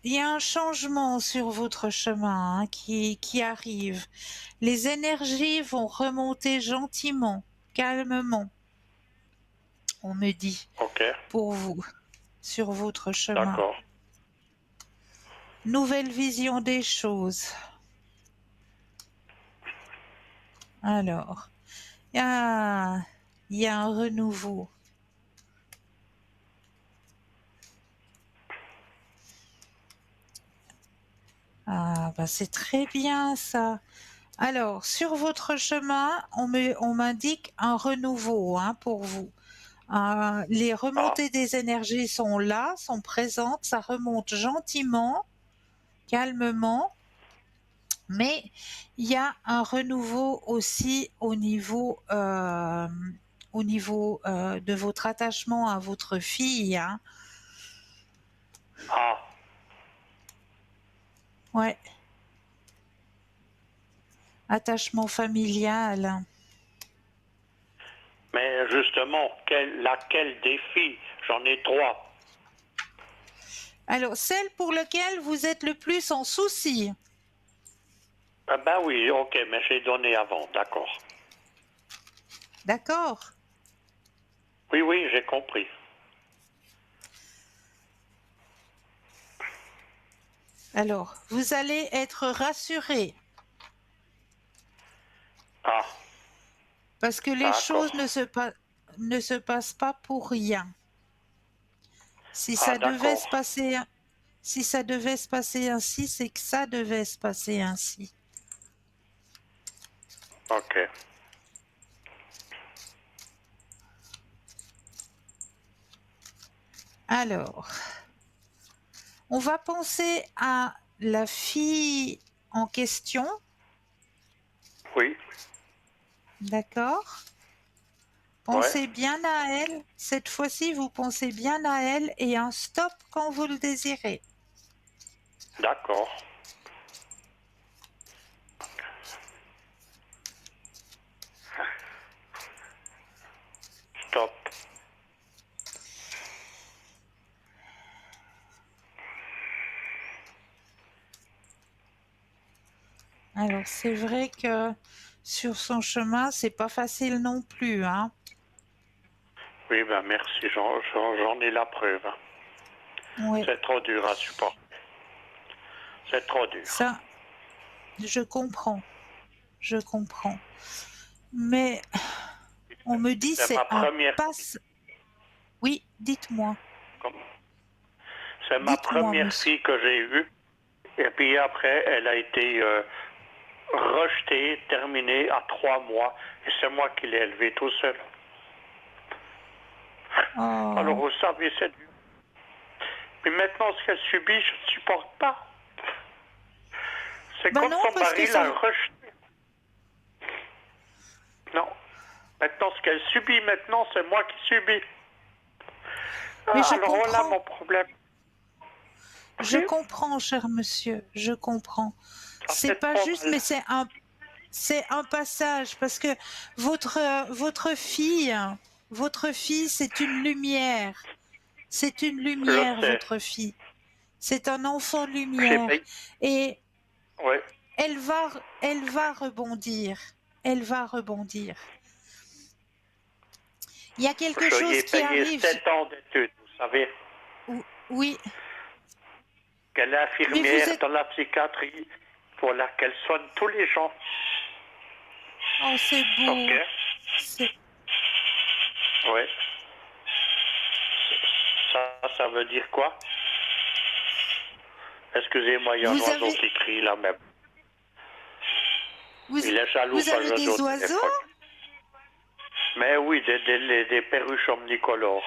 y a un changement sur votre chemin hein, qui arrive. Les énergies vont remonter gentiment, calmement, on me dit, Ok. pour vous, sur votre chemin. D'accord. Nouvelle vision des choses. Alors, il y a un renouveau. Ah, bah c'est très bien ça. Alors, sur votre chemin, on m'indique un renouveau hein, pour vous. Les Ah. remontées des énergies sont là, sont présentes, ça remonte gentiment, calmement, mais il y a un renouveau aussi au niveau de votre attachement à votre fille. Hein. Ah. Ouais, attachement familial. Mais justement, laquelle défi? J'en ai 3. Alors, celle pour laquelle vous êtes le plus en souci. Ah ben oui, ok, mais j'ai donné avant, d'accord. D'accord? Oui, oui, j'ai compris. Alors, vous allez être rassuré Ah, parce que les d'accord. choses ne se passent pas pour rien. Si Ah, ça devait d'accord. se passer, si ça devait se passer ainsi, c'est que ça devait se passer ainsi. Ok. Alors, on va penser à la fille en question, Oui, d'accord? ouais, Pensez bien à elle. Cette fois-ci, vous pensez bien à elle et un stop quand vous le désirez. d'accord. Stop. Alors, c'est vrai que sur son chemin, c'est pas facile non plus, hein. Oui, ben merci, j'en ai la preuve. Ouais, C'est trop dur à supporter. C'est trop dur. ça, je comprends, je comprends. Mais on me dit C'est c'est ma un première fille. passe. Oui, dites-moi, C'est ma dites-moi, première monsieur. fille que j'ai eue. Et puis après, elle a été rejetée, terminée à 3 mois. Et c'est moi qui l'ai élevée tout seul. Alors, Oh, vous savez, c'est dur. Mais maintenant, ce qu'elle subit, je ne supporte pas. C'est ben comme non, son parce que mari l'a son. rejetée. Non. Maintenant, ce qu'elle subit maintenant, c'est moi qui subis. Mais Ah, alors voilà mon problème. je Oui, comprends, cher monsieur, je comprends. ça C'est fait pas trop juste, mal. mais c'est un passage parce que votre fille, c'est une lumière. C'est une Je lumière, sais. votre fille. C'est un enfant J'ai lumière. payé. Et Oui. elle va rebondir. Elle va rebondir. Il y a quelque Je lui chose ai qui payé arrive. 7 ans d'études, vous savez. Oui, Qu'elle est mais vous infirmière êtes. dans la psychiatrie. Voilà, qu'elle soigne tous les gens. Oh, c'est Ok. beau. C'est. Oui. Ça veut dire quoi? Excusez-moi, il y a un Vous oiseau avez. qui crie là même. Vous, Il est jaloux vous quand avez je suis au des oiseaux? téléphone. Mais oui, des perruches omnicolores.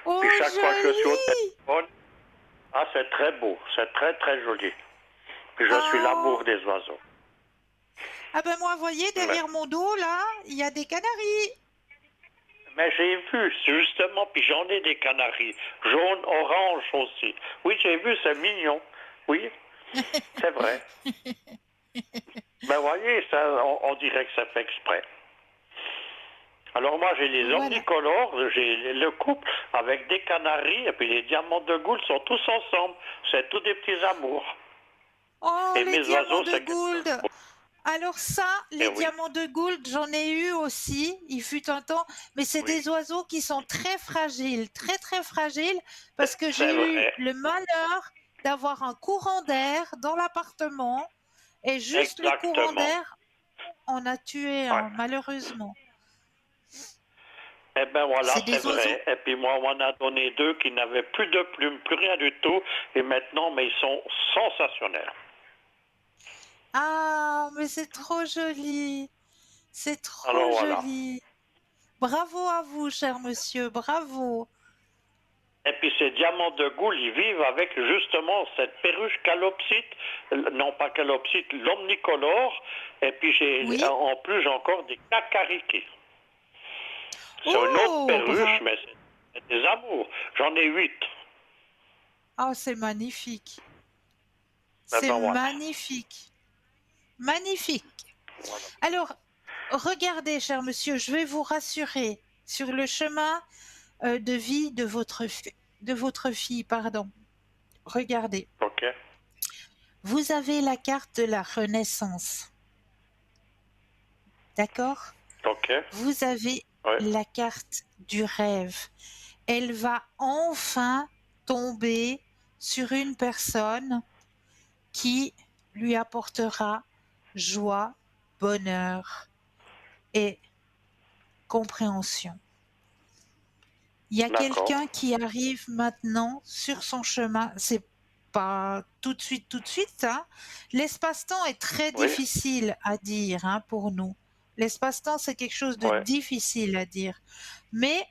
Puis Oh, chaque fois que je suis au joli! téléphone, ah, c'est très beau, c'est très très joli. Puis je suis Oh. l'amour des oiseaux. Ah ben moi, vous voyez, Mais, derrière mon dos, là, il y a des canaris. mais j'ai vu, justement, puis j'en ai des canaris, jaune, orange aussi. Oui, j'ai vu, c'est mignon. Oui, c'est vrai. Ben voyez, ça, on dirait que ça fait exprès. Alors moi, j'ai les Voilà. omnicolores, j'ai le couple avec des canaris, et puis les diamants de Gould sont tous ensemble. C'est tous des petits amours. Oh, Et les mes diamants oiseaux, de c'est quelque Gould. chose. Alors ça, Eh les oui, diamants de Gould, j'en ai eu aussi, il fut un temps, mais c'est oui, des oiseaux qui sont très fragiles, très très fragiles, parce que c'est j'ai eu vrai. le malheur d'avoir un courant d'air dans l'appartement, et juste le courant Exactement. d'air en a tué Ouais. un, malheureusement. Eh ben voilà, C'est c'est des oiseaux. vrai. Et puis moi, on m'en a donné deux qui n'avaient plus de plumes, plus rien du tout. Et maintenant, mais ils sont sensationnels. Ah, mais c'est trop joli, c'est Alors trop voilà. joli. Bravo à vous, cher monsieur, bravo. Et puis ces diamants de Gould, ils vivent avec justement cette perruche calopsite, non pas calopsite, l'omnicolore. Et puis Oui. en plus, j'ai encore des cacariqués. C'est une autre Oh, perruche, bravo. mais c'est des amours. J'en ai 8. Ah, c'est magnifique. Eh C'est ben voilà. magnifique. Magnifique. Voilà. Alors, regardez, cher monsieur, je vais vous rassurer sur le chemin de vie de votre fille, pardon. Regardez, Ok, vous avez la carte de la Renaissance, d'accord? ok, Vous avez ouais, la carte du rêve. Elle va enfin tomber sur une personne qui lui apportera joie, bonheur et compréhension. Il y a d'accord. quelqu'un qui arrive maintenant sur son chemin. C'est pas tout de suite, hein. L'espace-temps est très Oui, difficile à dire, hein, pour nous. L'espace-temps, c'est quelque chose de ouais, difficile à dire. Mais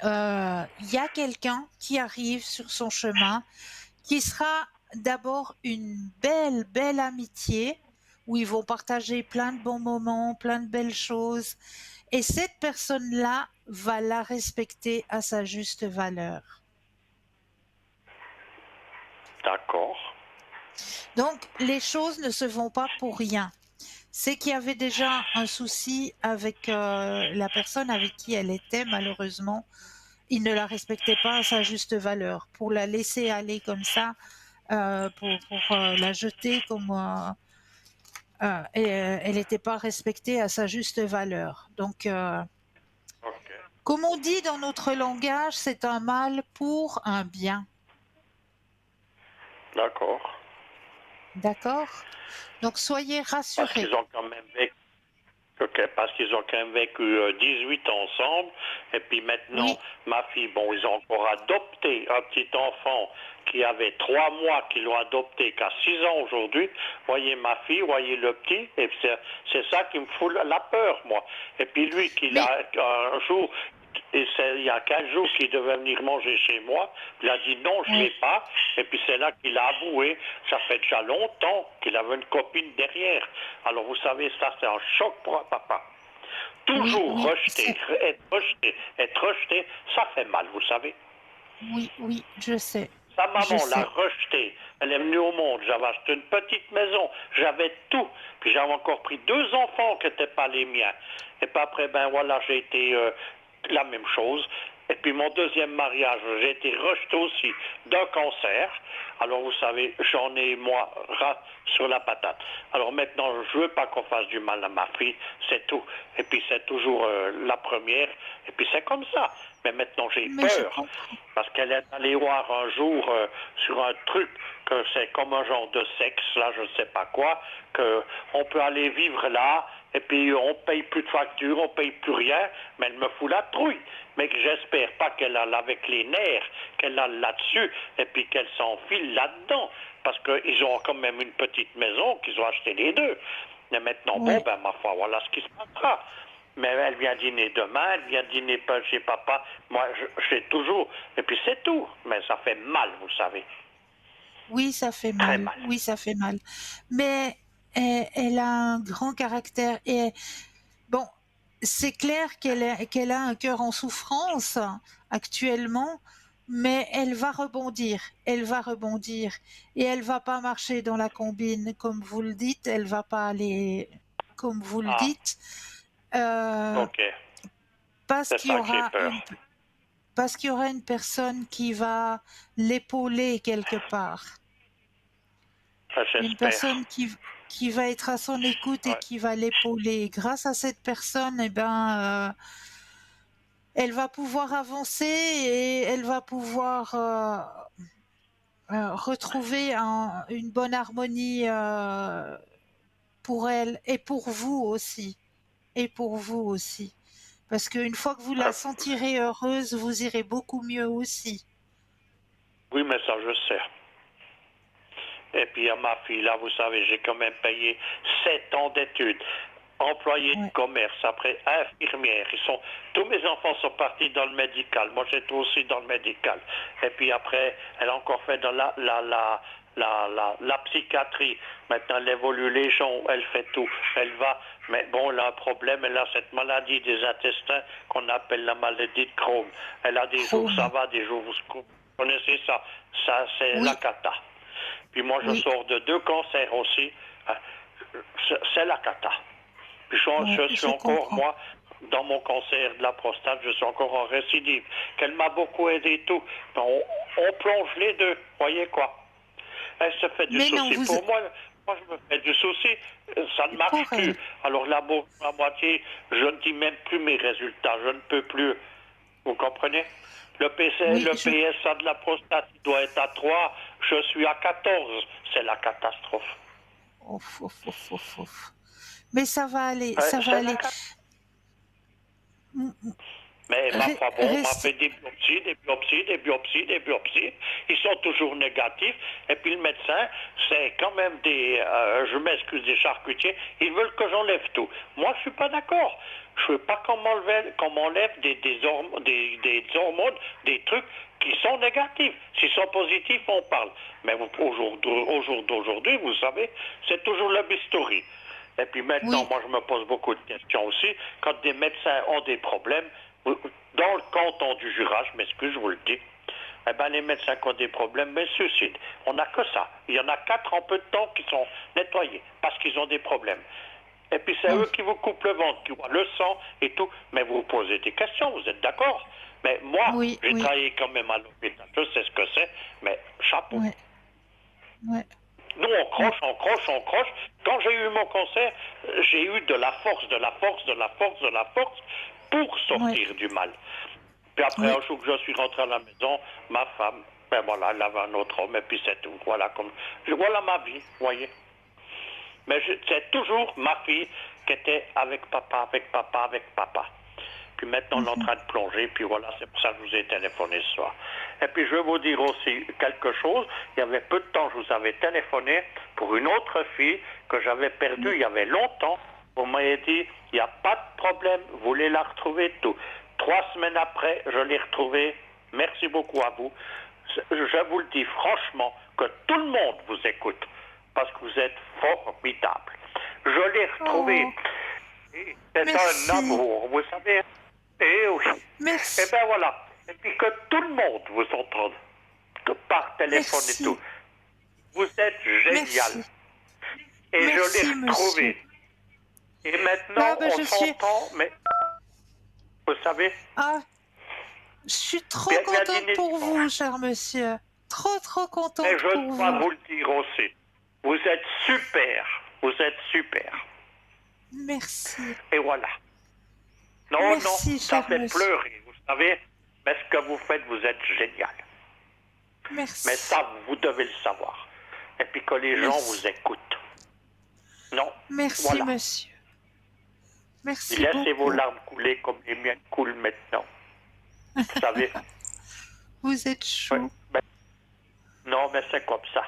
il y a quelqu'un qui arrive sur son chemin, qui sera d'abord une belle, belle amitié, où ils vont partager plein de bons moments, plein de belles choses. Et cette personne-là va la respecter à sa juste valeur. d'accord. Donc, les choses ne se font pas pour rien. C'est qu'il y avait déjà un souci avec la personne avec qui elle était, malheureusement. Il ne la respectait pas à sa juste valeur. Pour la laisser aller comme ça, pour la jeter comme... elle n'était pas respectée à sa juste valeur. Donc, Ok, comme on dit dans notre langage, c'est un mal pour un bien. d'accord. D'accord? Donc soyez Parce rassurés. qu'ils ont quand même vécu, ok, parce qu'ils ont quand même vécu 18 ans ensemble. Et puis maintenant, Oui, ma fille, bon, ils ont encore adopté un petit enfant qui avait 3 mois, qui l'ont adopté qu'à 6 ans aujourd'hui. Voyez ma fille, voyez le petit, et c'est ça qui me fout la peur, moi. Et puis lui, qu'il mais a un jour, et c'est il y a 15 jours qu'il devait venir manger chez moi, il a dit non, je ne oui, vais pas, et puis c'est là qu'il a avoué, ça fait déjà longtemps qu'il avait une copine derrière. Alors vous savez, ça c'est un choc pour un papa. oui, Toujours oui, rejeté, être rejeté, ça fait mal, vous savez. oui, oui, je sais, Sa je maman l'a sais. rejetée. Elle est venue au monde. J'avais acheté une petite maison. J'avais tout. Puis j'avais encore pris 2 enfants qui n'étaient pas les miens. Et puis après, ben voilà, j'ai été la même chose. Et puis mon deuxième mariage, j'ai été rejeté aussi d'un cancer. Alors vous savez, j'en ai moi ras sur la patate. Alors maintenant, je veux pas qu'on fasse du mal à ma fille, c'est tout. Et puis c'est toujours la première. Et puis c'est comme ça. Mais maintenant j'ai Mais je peur. comprends. Parce qu'elle est allée voir un jour sur un truc que c'est comme un genre de sexe, là, je ne sais pas quoi, qu'on peut aller vivre là, Et puis on paye plus de factures, on paye plus rien, mais elle me fout la trouille. Mais que j'espère pas qu'elle aille avec les nerfs, qu'elle aille là-dessus, et puis qu'elle s'enfile là-dedans. Parce qu'ils ont quand même une petite maison qu'ils ont acheté les deux. Mais maintenant, Oui. bon, ben ma foi, voilà ce qui se passera. Mais elle vient dîner demain, elle vient dîner pas chez papa. Moi, je fais toujours. Et puis c'est tout. Mais ça fait mal, vous savez. Oui, ça fait Très mal. mal. Oui, ça fait mal. Mais elle a un grand caractère. Et bon, c'est clair qu'elle a un cœur en souffrance actuellement, mais elle va rebondir. Elle va rebondir. Et elle va pas marcher dans la combine, comme vous le dites. Elle va pas aller, comme vous le Ah, dites, euh, ok. parce C'est qu'il y ça que j'ai aura peur. une personne qui va l'épauler quelque part. Une J'espère. personne qui va être à son écoute et Ouais. qui va l'épauler. Grâce à cette personne, eh ben, elle va pouvoir avancer et elle va pouvoir retrouver une bonne harmonie pour elle et pour vous aussi. Et pour vous aussi. Parce qu'une fois que vous la sentirez heureuse, vous irez beaucoup mieux aussi. Oui, mais ça, je sais. Et puis à ma fille, là, vous savez, j'ai quand même payé 7 ans d'études. Employée de Ouais. commerce, après infirmière. Tous mes enfants sont partis dans le médical. Moi, j'étais aussi dans le médical. Et puis après, elle a encore fait dans la psychiatrie. Maintenant, elle évolue les gens, elle fait tout. Elle va. Mais bon, elle a un problème. Elle a cette maladie des intestins qu'on appelle la maladie de Crohn. Elle a des jours, ça Crohn. va, des jours, vous connaissez ça. Ça, c'est la Oui, cata. Puis moi, je oui, sors de 2 cancers aussi. Hein. C'est la cata. Puis ouais, je suis je encore, comprends. moi, dans mon cancer de la prostate, je suis encore en récidive. Qu'elle m'a beaucoup aidé et tout. Mais on plonge les deux, voyez quoi. Elle se fait du Mais non, souci. vous, Pour moi, je me fais du souci, ça ne marche pour elle. plus. Alors là, bon, à moitié, je ne dis même plus mes résultats, je ne peux plus. Vous comprenez? Oui, Le PSA de la prostate il doit être à 3, je suis à 14. C'est la catastrophe. Ouf, ouf, ouf, ouf, ouf. Mais ça va aller, ça va C'est la aller. catastrophe. Mais ma foi, bon, on m'a Restez. fait des biopsies, des biopsies, des biopsies, des biopsies. Ils sont toujours négatifs. Et puis le médecin, c'est quand même je m'excuse, des charcutiers. Ils veulent que j'enlève tout. Moi, je suis pas d'accord. Je veux pas qu'on m'enlève des hormones, des trucs qui sont négatifs. S'ils sont positifs, on parle. Mais au jour d'aujourd'hui, vous savez, c'est toujours le bistouri. Et puis maintenant, Oui, moi, je me pose beaucoup de questions aussi. Quand des médecins ont des problèmes, dans le canton du Jura, je m'excuse, je vous le dis, eh ben, les médecins qui ont des problèmes, mais suicident. On n'a que ça. Il y en a 4 en peu de temps qui sont nettoyés parce qu'ils ont des problèmes. Et puis c'est oh, eux qui vous coupent le ventre, qui voient le sang et tout. Mais vous vous posez des questions, vous êtes d'accord? Mais moi, oui, j'ai oui, travaillé quand même à l'hôpital, je sais ce que c'est, mais chapeau. ouais, ouais, Nous, on croche, on croche, on croche. Quand j'ai eu mon cancer, j'ai eu de la force, de la force, de la force, de la force pour ouais, sortir du mal. Puis après, oui. un jour que je suis rentré à la maison, ma femme, ben voilà, elle avait un autre homme, et puis c'est tout. Voilà ma vie, vous voyez. Mais c'est toujours ma fille qui était avec papa, avec papa, avec papa. Puis maintenant, on est en train de plonger, puis voilà, c'est pour ça que je vous ai téléphoné ce soir. Et puis, je vais vous dire aussi quelque chose. Il y avait peu de temps, je vous avais téléphoné pour une autre fille que j'avais perdue il y avait longtemps. Vous m'avez dit, il n'y a pas de problème, vous voulez la retrouver, tout. 3 semaines après, je l'ai retrouvée. Merci beaucoup à vous. Je vous le dis franchement, que tout le monde vous écoute, parce que vous êtes formidable. Je l'ai retrouvée. Oh, Et c'est un merci, amour, vous savez. Eh oui. Eh merci, bien voilà. Et puis que tout le monde vous entende, que par téléphone et tout. merci, Vous êtes génial. merci, Et je l'ai merci, monsieur. retrouvé. Et maintenant, Ah, ben, on je suis, s'entend, mais vous savez, ah, je suis puis trop elle vient contente dîner pour vous, dimanche. cher monsieur. Trop, trop Et contente pour je dois vous. vous le dire aussi. Vous êtes super. Vous êtes super. Merci, Et voilà. Non, non, merci, ça cher fait monsieur. pleurer, vous savez. Mais ce que vous faites, vous êtes génial. Mais Merci, ça, vous devez le savoir. Et puis que les gens vous merci, écoutent. Non, merci, voilà. monsieur. Merci Laissez vos beaucoup. larmes couler comme les miennes coulent maintenant. Vous savez? Vous êtes Ouais, chou. ben, non, mais c'est comme ça.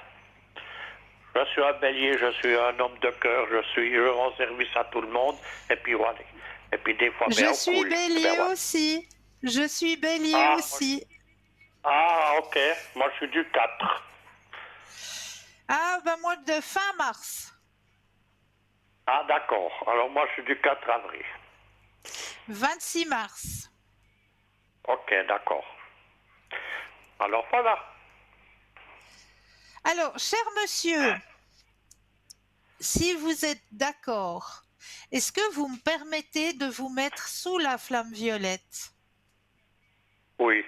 Je suis un bélier, je suis un homme de cœur, je rends service à tout le monde, et puis voilà. Et puis des fois, ben, Je on suis coule. Ben, bélier voilà. aussi. Je suis bélier Ah, aussi. ok. Moi, je suis du 4. Ah, ben moi de fin mars. Ah, d'accord. Alors, moi, je suis du 4 avril. 26 mars. Ok, d'accord. Alors, voilà. Alors, cher monsieur, si vous êtes d'accord, est-ce que vous me permettez de vous mettre sous la flamme violette? Oui,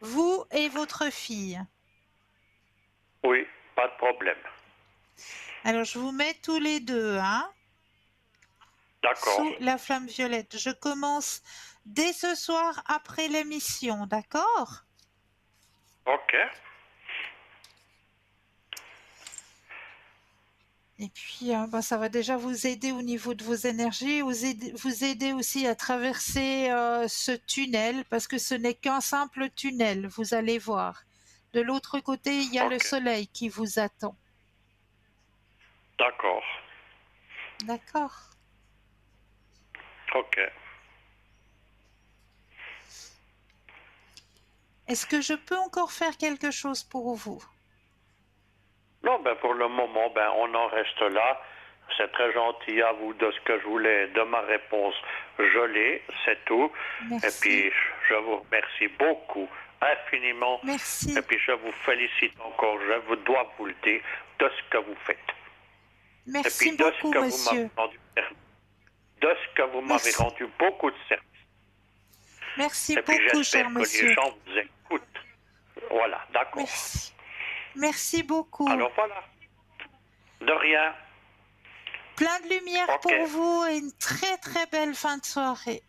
Vous et votre fille. oui, pas de problème. Alors, je vous mets tous les deux, hein, D'accord. sous la flamme violette. Je commence dès ce soir après l'émission, d'accord? Ok. Et puis, ben, ça va déjà vous aider au niveau de vos énergies, vous aider aussi à traverser ce tunnel, parce que ce n'est qu'un simple tunnel, vous allez voir. De l'autre côté, il y a le Ok. soleil qui vous attend. D'accord. D'accord? Ok. Est-ce que je peux encore faire quelque chose pour vous? Non, ben pour le moment, ben on en reste là. C'est très gentil à vous de ce que je voulais, de ma réponse. Je l'ai, c'est tout. Merci. Et puis, je vous remercie beaucoup, infiniment. Merci. Et puis, je vous félicite encore, je vous dois vous le dire, de ce que vous faites. Et Merci puis, de ce beaucoup, que vous monsieur. m'avez rendu service. De ce que vous m'avez Merci. rendu beaucoup de service. Merci Et puis, beaucoup, cher j'espère que les monsieur. gens vous écoutent. Voilà, d'accord. Merci. Merci beaucoup. Alors, voilà. De rien. Plein de lumière Ok. pour vous et une très très belle fin de soirée.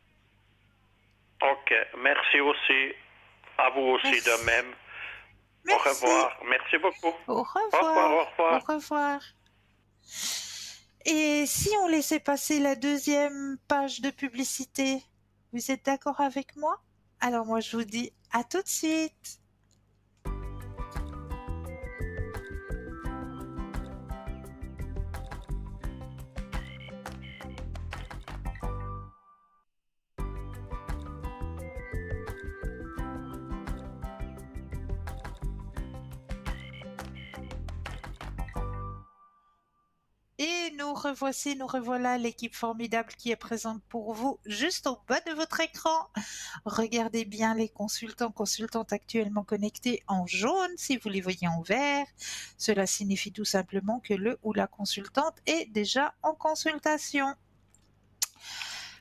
Ok, merci aussi. À vous aussi Merci. de même. Au Merci. revoir. Merci beaucoup. Au Au revoir. revoir, au Au revoir. revoir. Et si on laissait passer la deuxième page de publicité, vous êtes d'accord avec moi? Alors moi je vous dis à tout de suite. Et nous revoici, nous revoilà l'équipe formidable qui est présente pour vous juste au bas de votre écran. Regardez bien les consultants, consultantes actuellement connectés en jaune. Si vous les voyez en vert, cela signifie tout simplement que le ou la consultante est déjà en consultation.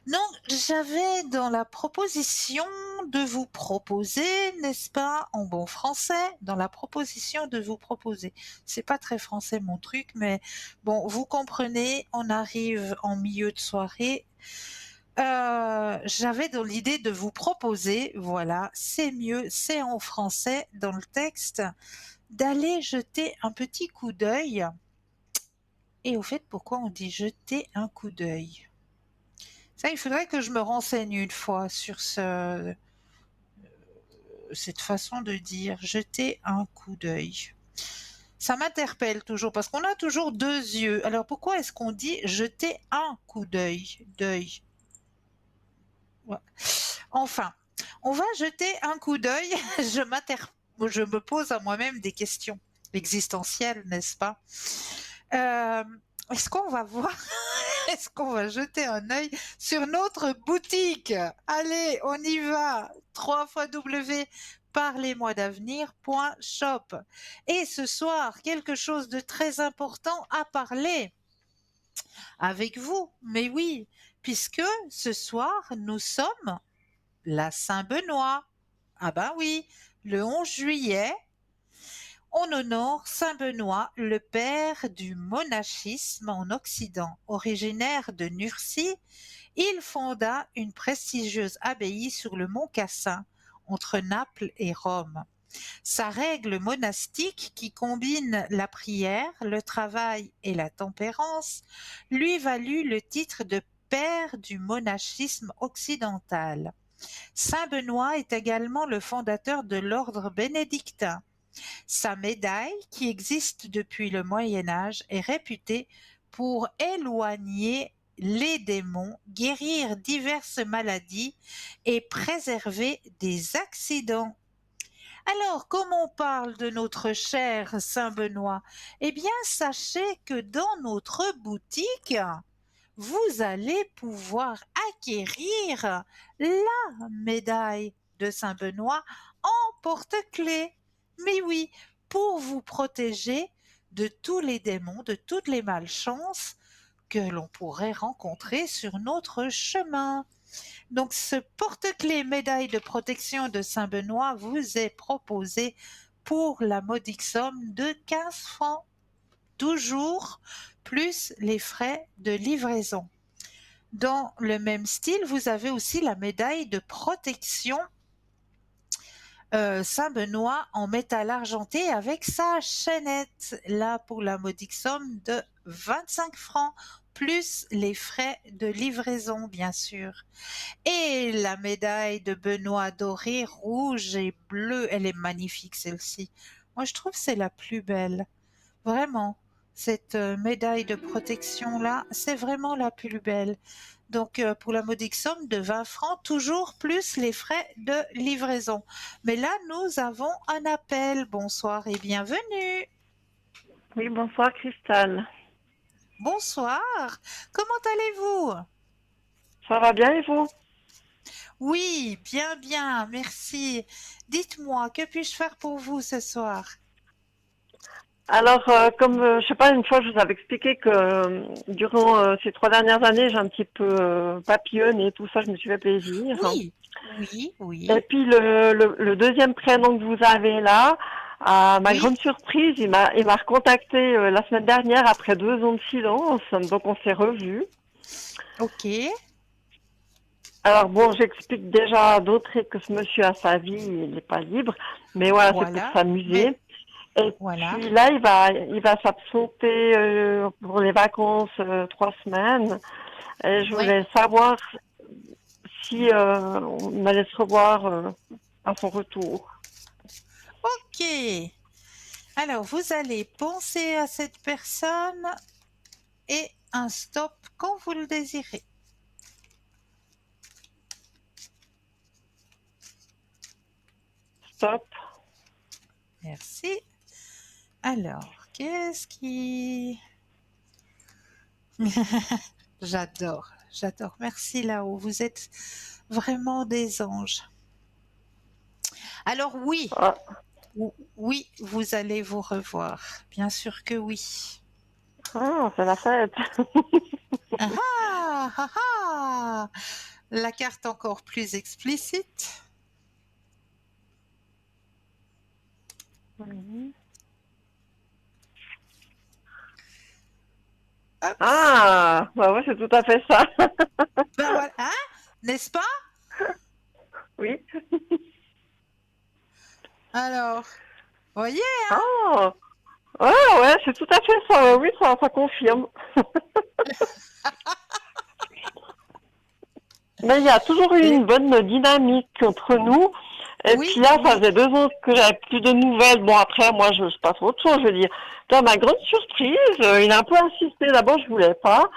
Donc, j'avais dans la proposition de vous proposer, n'est-ce pas, en bon français, dans la proposition de vous proposer. C'est pas très français mon truc, mais bon, vous comprenez, on arrive en milieu de soirée. J'avais dans l'idée de vous proposer, voilà, c'est mieux, c'est en français dans le texte, d'aller jeter un petit coup d'œil. Et au fait, pourquoi on dit jeter un coup d'œil? Ça, il faudrait que je me renseigne une fois sur cette façon de dire jeter un coup d'œil. Ça m'interpelle toujours parce qu'on a toujours deux yeux. Alors pourquoi est-ce qu'on dit jeter un coup d'œil? Ouais. Enfin, on va jeter un coup d'œil. Je me pose à moi-même des questions existentielles, n'est-ce pas? Est-ce qu'on va voir Est-ce qu'on va jeter un œil sur notre boutique? Allez, on y va. 3 www.parlez-moi-d'avenir.shop. Et ce soir, quelque chose de très important à parler avec vous. Mais oui, puisque ce soir, nous sommes la Saint-Benoît. Ah ben oui, le 11 juillet, on honore Saint Benoît, le père du monachisme en Occident. Originaire de Nursie, il fonda une prestigieuse abbaye sur le mont Cassin, entre Naples et Rome. Sa règle monastique, qui combine la prière, le travail et la tempérance, lui valut le titre de père du monachisme occidental. Saint Benoît est également le fondateur de l'ordre bénédictin. Sa médaille, qui existe depuis le Moyen Âge, est réputée pour éloigner les démons, guérir diverses maladies et préserver des accidents. Alors, comme on parle de notre cher Saint Benoît, eh bien, sachez que dans notre boutique, vous allez pouvoir acquérir la médaille de Saint Benoît en porte-clés. Mais oui, pour vous protéger de tous les démons, de toutes les malchances que l'on pourrait rencontrer sur notre chemin. Donc, ce porte-clés médaille de protection de Saint Benoît vous est proposé pour la modique somme de 15 francs, toujours plus les frais de livraison. Dans le même style, vous avez aussi la médaille de protection Saint-Benoît en métal argenté avec sa chaînette, là pour la modique somme de 25 francs, plus les frais de livraison, bien sûr. Et la médaille de Benoît dorée, rouge et bleue, elle est magnifique celle-ci. Moi, je trouve que c'est la plus belle. Vraiment. Cette médaille de protection-là, c'est vraiment la plus belle. Donc, pour la modique somme de 20 francs, toujours plus les frais de livraison. Mais là, nous avons un appel. Bonsoir et bienvenue. Oui, bonsoir Cristal. Bonsoir. Comment allez-vous? Ça va bien et vous? Oui, bien, bien, merci. Dites-moi, que puis-je faire pour vous ce soir? Alors, comme je sais pas, une fois je vous avais expliqué que durant ces 3 dernières années, j'ai un petit peu papillonné et tout ça, je me suis fait plaisir. Oui, oui, oui, Et puis le deuxième prénom que vous avez là, à ma oui. grande surprise, il m'a recontacté la semaine dernière après 2 ans de silence, donc on s'est revus. Ok, Alors bon, j'explique déjà d'entrée que ce monsieur a sa vie, il n'est pas libre, mais voilà, c'est pour voilà. s'amuser. Mais Et voilà. puis là, il va s'absenter pour les vacances 3 semaines. Et je Oui. voulais savoir si on allait se revoir à son retour. Ok. Alors, vous allez penser à cette personne et un stop quand vous le désirez. Stop. Merci. Alors, qu'est-ce qui... J'adore, j'adore. Merci là-haut. Vous êtes vraiment des anges. Alors oui, Ah, oui, vous allez vous revoir. Bien sûr que oui. c'est la fête. Ah ah, ah ah. La carte encore plus explicite. Mhm. Hop. Ah, bah ouais, c'est tout à fait ça. Ben voilà, hein? N'est-ce pas? Oui. Alors, voyez, Ah, ouais, c'est tout à fait ça. Ouais, oui, ça confirme. Mais il y a toujours eu les... une bonne dynamique entre nous. Et oui, puis là, ça oui. faisait 2 ans que j'avais plus de nouvelles. Bon, après, moi, je passe à autre chose. Je veux dire, dans ma grande surprise, il a un peu insisté. D'abord, je voulais pas.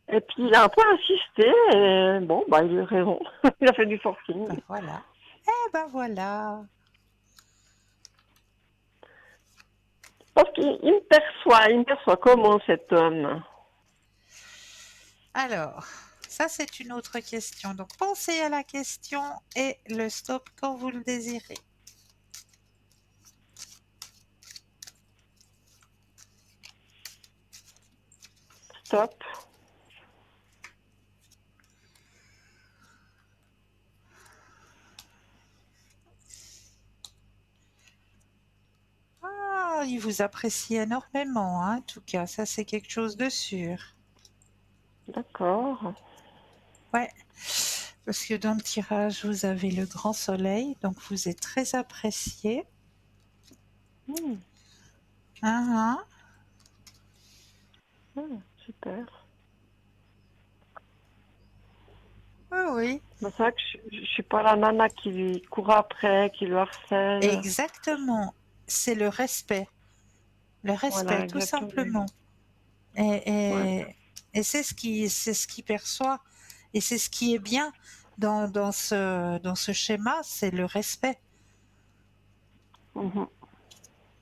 Et puis, il a un peu insisté. Et bon, bah, il a eu raison. Il a fait du forcing. Ben voilà. Eh ben voilà. Parce qu'il me perçoit comment cet homme? Alors, ça c'est une autre question. Donc pensez à la question et le stop quand vous le désirez. Stop. Ah, il vous apprécie énormément, hein, en tout cas, ça c'est quelque chose de sûr. D'accord. Ouais, parce que dans le tirage, vous avez le grand soleil, donc vous êtes très apprécié. Hmm, Hein, super. Oui, oui. Mais c'est vrai que je suis pas la nana qui lui court après, qui le harcèle. Exactement. C'est le respect. Le respect, Voilà, tout exactement. simplement. Et, Ouais. et c'est ce qu'il perçoit. Et c'est ce qui est bien dans ce schéma, c'est le respect. Mhm.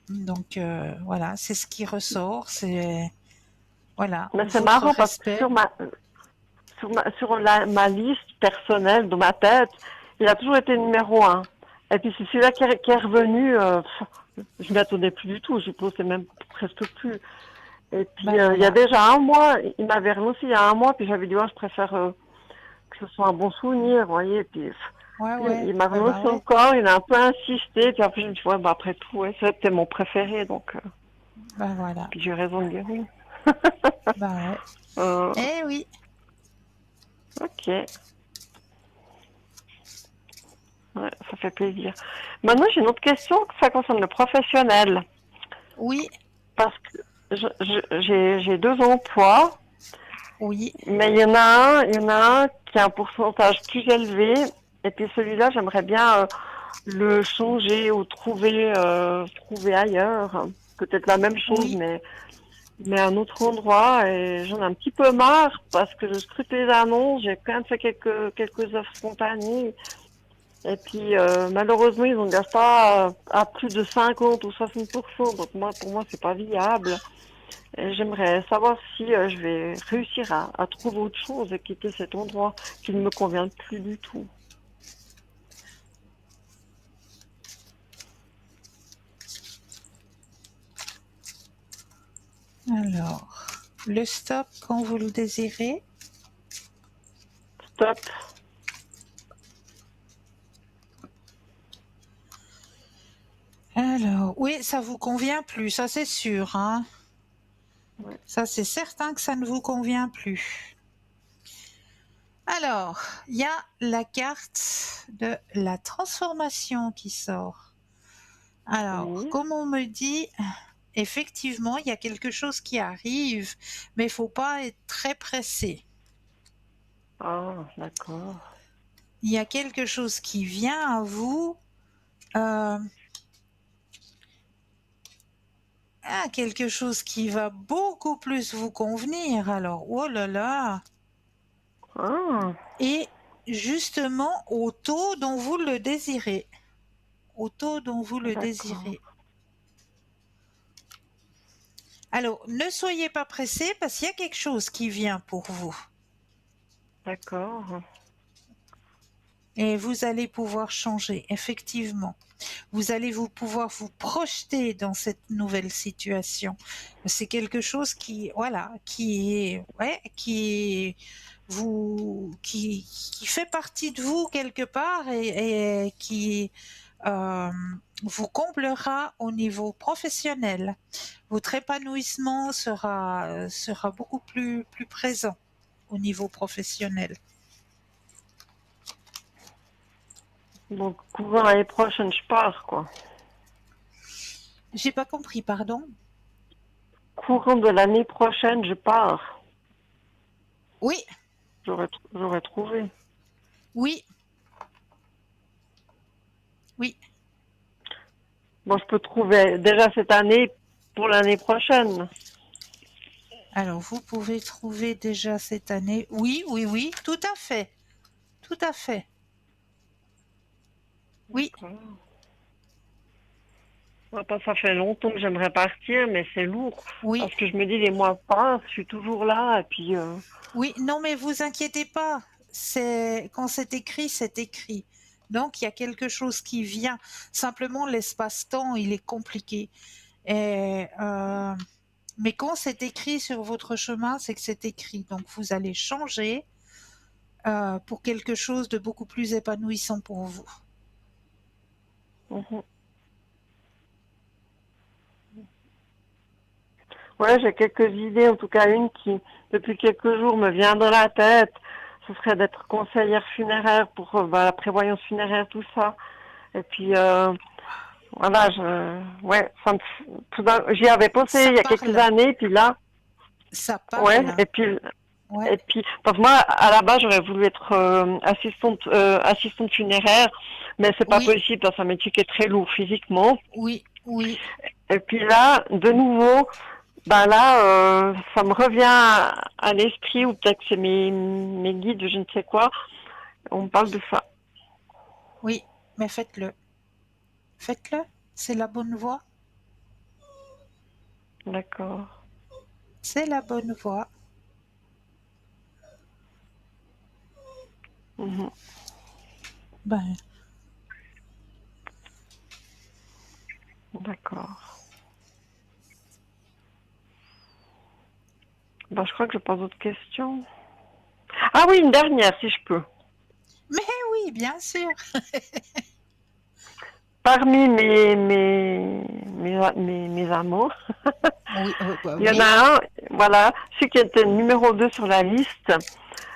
Donc voilà, c'est ce qui ressort, c'est voilà, Mais c'est votre marrant parce que respect. ma liste personnelle de ma tête, il a toujours été numéro 1. Et puis c'est celui-là qui est revenu, je m'y attendais plus du tout, je pensais même presque plus. Et puis Ben il y a voilà. déjà un mois, il m'avait relancé il y a un mois, puis j'avais dit je préfère que ce soit un bon souvenir, vous voyez. Ouais, Puis ouais. il m'a Ah bah relancé ouais. encore, il a un peu insisté, puis après je me suis dit après tout, ouais, c'était mon préféré, donc Ben voilà. puis j'ai raison de dire oui. Ben ouais. Euh, Eh oui. ok. Ouais, ça fait plaisir. Maintenant, j'ai une autre question, ça concerne le professionnel. Oui. Parce que j'ai 2 emplois, Oui. mais il y en a un qui a un pourcentage plus élevé, et puis celui-là, j'aimerais bien le changer ou trouver ailleurs. Peut-être la même chose, Oui. mais à un autre endroit, et j'en ai un petit peu marre, parce que je scrute les annonces, j'ai quand même fait quelques offres spontanées. Et puis, malheureusement, ils n'engagent pas à plus de 50 ou 60%. Donc, pour moi, c'est pas viable. Et j'aimerais savoir si je vais réussir à trouver autre chose et quitter cet endroit qui ne me convient plus du tout. Alors, le stop quand vous le désirez. Stop. Alors, oui, ça vous convient plus, ça c'est sûr, hein. Ouais. Ça c'est certain que ça ne vous convient plus. Alors, il y a la carte de la transformation qui sort. Alors, Oui. comme on me dit, effectivement, il y a quelque chose qui arrive, mais il faut pas être très pressé. Ah, d'accord. Il y a quelque chose qui vient à vous, euh, quelque chose qui va beaucoup plus vous convenir. Alors, oh là là, Ah, et justement au taux dont vous le désirez. Au taux dont vous le d'accord. désirez. Alors, ne soyez pas pressé parce qu'il y a quelque chose qui vient pour vous. D'accord. Et vous allez pouvoir changer, effectivement. Vous allez pouvoir vous projeter dans cette nouvelle situation. C'est quelque chose qui, voilà, qui fait partie de vous quelque part et qui euh, vous comblera au niveau professionnel. Votre épanouissement sera beaucoup plus présent au niveau professionnel. Donc, courant l'année prochaine, je pars, quoi. J'ai pas compris, pardon. Courant de l'année prochaine, je pars. Oui, J'aurais trouvé. oui, oui. Bon, je peux trouver déjà cette année pour l'année prochaine. Alors, vous pouvez trouver déjà cette année. Oui, oui, oui, tout à fait. Tout à fait. Oui, D'accord. Ouais, ça fait longtemps que j'aimerais partir, mais c'est lourd. oui, Parce que je me dis, les mois passent, je suis toujours là, et puis... oui. Non, mais vous inquiétez pas. Quand c'est écrit, c'est écrit. Donc, il y a quelque chose qui vient. Simplement, l'espace-temps, il est compliqué. Et, mais quand c'est écrit sur votre chemin, c'est que c'est écrit. Donc, vous allez changer pour quelque chose de beaucoup plus épanouissant pour vous. mhm. Ouais, j'ai quelques idées, en tout cas une qui, depuis quelques jours, me vient dans la tête. Ce serait d'être conseillère funéraire pour la prévoyance funéraire, tout ça. Et puis, voilà, ouais, j'y avais pensé Ça il y a quelques parle. années, puis là, Ça ouais, parle. et puis Ouais. Et puis, parce que moi, à la base, j'aurais voulu être assistante funéraire, mais c'est pas Oui, possible, parce que c'est un métier qui est très lourd physiquement. oui, oui. Et puis là, de nouveau, ben là, ça me revient à l'esprit, ou peut-être que c'est mes guides, je ne sais quoi. On me parle de ça. Oui, mais faites-le. Faites-le. C'est la bonne voie. D'accord. C'est la bonne voie. Mhm. Ben, D'accord. Ben, je crois que je pose d'autres questions. Ah oui, une dernière, si je peux. mais oui, bien sûr. Parmi mes amours, Oui, bah il y en oui. a un, voilà, celui qui était numéro 2 sur la liste.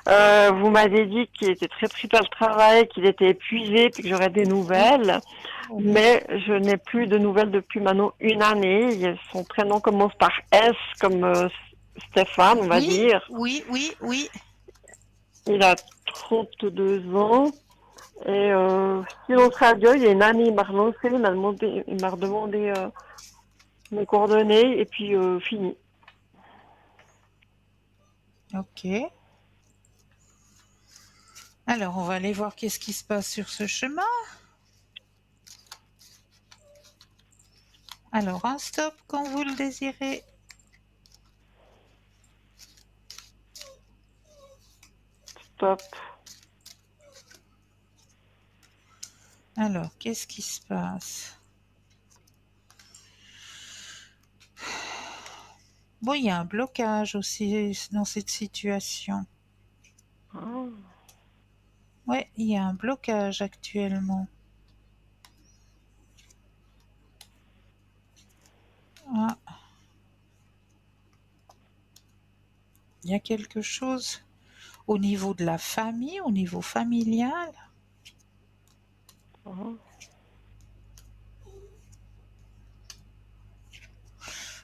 Vous m'avez dit qu'il était très pris par le travail, qu'il était épuisé, puis que j'aurais des Oui, nouvelles. oui, Mais je n'ai plus de nouvelles depuis maintenant une année. Son prénom commence par S, comme Stéphane, on va oui, dire. oui, oui, oui. Il a 32 ans. Et si on sera à Dieu, il y a une année, il m'a relancé, il m'a redemandé mes coordonnées, et puis fini. Ok. Alors, on va aller voir qu'est-ce qui se passe sur ce chemin. Alors, un stop quand vous le désirez. Stop. Alors, qu'est-ce qui se passe? Bon, il y a un blocage aussi dans cette situation. Ah, Ouais, il y a un blocage actuellement. Ah, il y a quelque chose au niveau de la famille, au niveau familial. ah.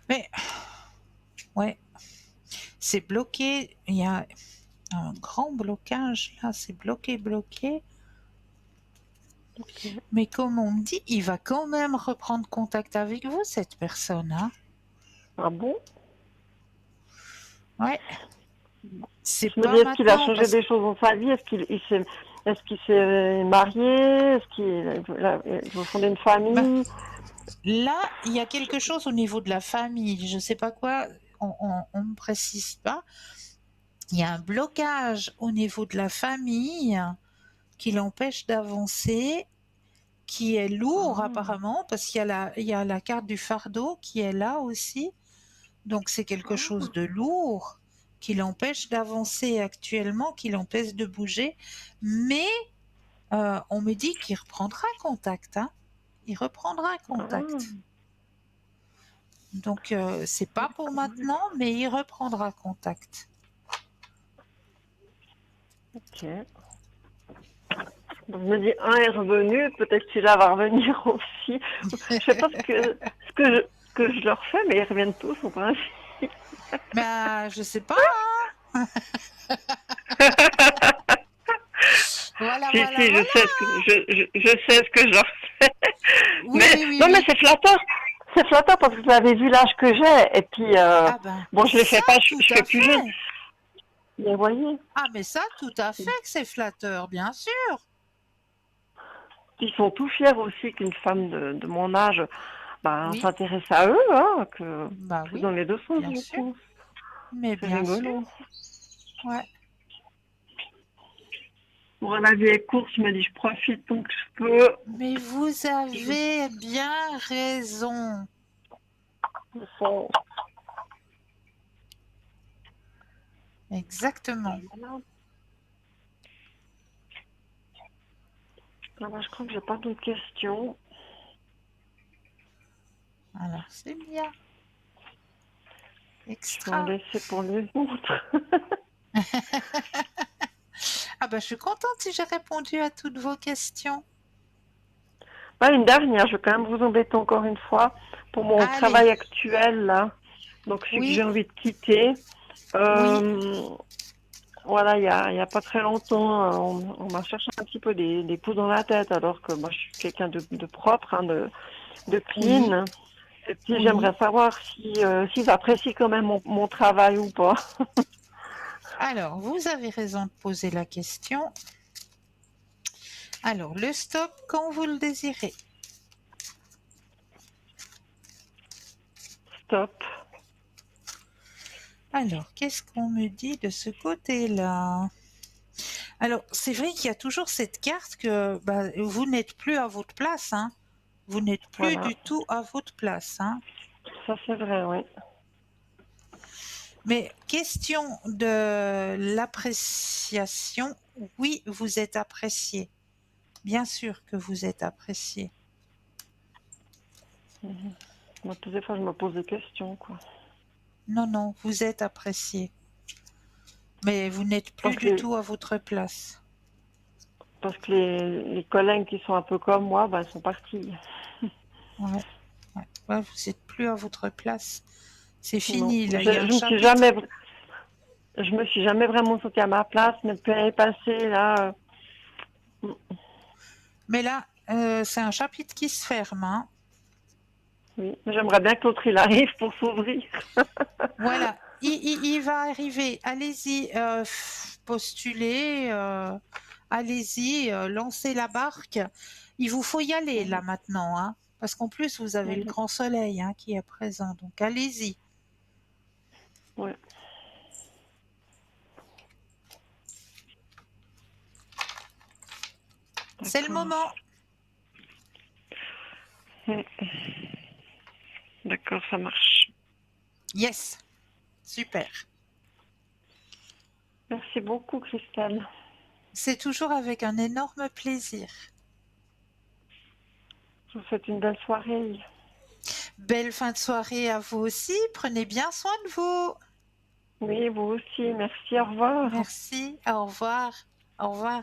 Mais, ouais, c'est bloqué. Il y a un grand blocage là, c'est bloqué, bloqué. Ok. Mais comme on me dit, il va quand même reprendre contact avec vous, cette personne, hein. Ah bon? Ouais. C'est Je me dis, pas est-ce qu'il a maintenant, changé parce que des choses dans sa vie? Est-ce qu'il s'est marié? Est-ce qu'il veut fonder une bah, famille? là, il y a quelque chose au niveau de la famille. Je sais pas quoi, on me précise pas. Il y a un blocage au niveau de la famille qui l'empêche d'avancer, qui est lourd Ah, apparemment, parce il y a la carte du fardeau qui est là aussi. Donc c'est quelque chose de lourd qui l'empêche d'avancer actuellement, qui l'empêche de bouger. Mais on me dit qu'il reprendra contact, hein. Il reprendra ah, contact. Donc c'est pas pour maintenant, mais il reprendra contact. ok. Donc, je me dis, un est revenu, peut-être qu'il va revenir aussi. Je sais pas ce que je leur fais, mais ils reviennent tous en principe. Mais je sais pas, hein. Voilà, Si, voilà, si, je voilà. sais je sais ce que je leur fais. Oui, Mais oui, oui, non, mais oui. c'est flatteur. C'est flatteur parce que vous avez vu l'âge que j'ai. Et puis, Ah ben, bon, je les ça, fais pas, tout je fais à plus jeune. fait. Mais voyez, Ah, mais ça, tout à fait que c'est flatteur, bien sûr. ils sont tout fiers aussi qu'une femme de mon âge Oui, s'intéresse à eux, hein, que bah c'est oui, dans les deux sens, bien je sûr. pense. Mais C'est bien sûr, rigolo. ouais. Bon, la vie est courte, je me dis, je profite tant que je peux. Mais vous avez bien raison. Ils sont- Exactement. Je crois que j'ai pas d'autres questions. Alors, c'est bien. Je vais en Extra. laisser pour les autres. Ah bah, je suis contente si j'ai répondu à toutes vos questions. Une dernière, je vais quand même vous embêter encore une fois pour mon Allez, travail actuel là. Donc celui que oui, j'ai envie de quitter. oui, Euh, voilà, il y a pas très longtemps, on m'a cherché un petit peu des poux dans la tête, alors que moi je suis quelqu'un de propre, hein, de Oui, clean. Et puis oui. j'aimerais savoir si s'ils apprécient quand même mon travail ou pas. Alors, vous avez raison de poser la question. Alors, le stop quand vous le désirez. Stop. Alors, qu'est-ce qu'on me dit de ce côté-là? Alors, c'est vrai qu'il y a toujours cette carte que vous n'êtes plus à votre place, hein. Vous n'êtes plus Voilà. du tout à votre place, hein. Ça c'est vrai, oui. Mais question de l'appréciation, oui, vous êtes apprécié. Bien sûr que vous êtes apprécié. Moi, toutes les fois, je me pose des questions, quoi. Non, non, vous êtes apprécié. Mais vous n'êtes plus Parce du que, tout à votre place. parce que les collègues qui sont un peu comme moi, ben, ils sont partis. Ouais, ouais, ouais, vous n'êtes plus à votre place. C'est Non. fini, là, il y a un Je me suis chapitre. je me suis jamais vraiment sentie à ma place, mais depuis l'année passée, là, Mais là, c'est un chapitre qui se ferme, hein. oui. J'aimerais bien que l'autre, il arrive pour s'ouvrir. Voilà, il va arriver. Allez-y, postulez, allez-y, lancez la barque. Il vous faut y aller là maintenant, hein, parce qu'en plus vous avez le Oui. grand soleil, hein, qui est présent. Donc allez-y. Ouais. C'est le D'accord. moment. D'accord, ça marche. Yes, super. Merci beaucoup, Christelle. C'est toujours avec un énorme plaisir. Je vous souhaite une belle soirée. Belle fin de soirée à vous aussi. Prenez bien soin de vous. Oui, vous aussi. Merci, au revoir. Merci. Au revoir. Au revoir.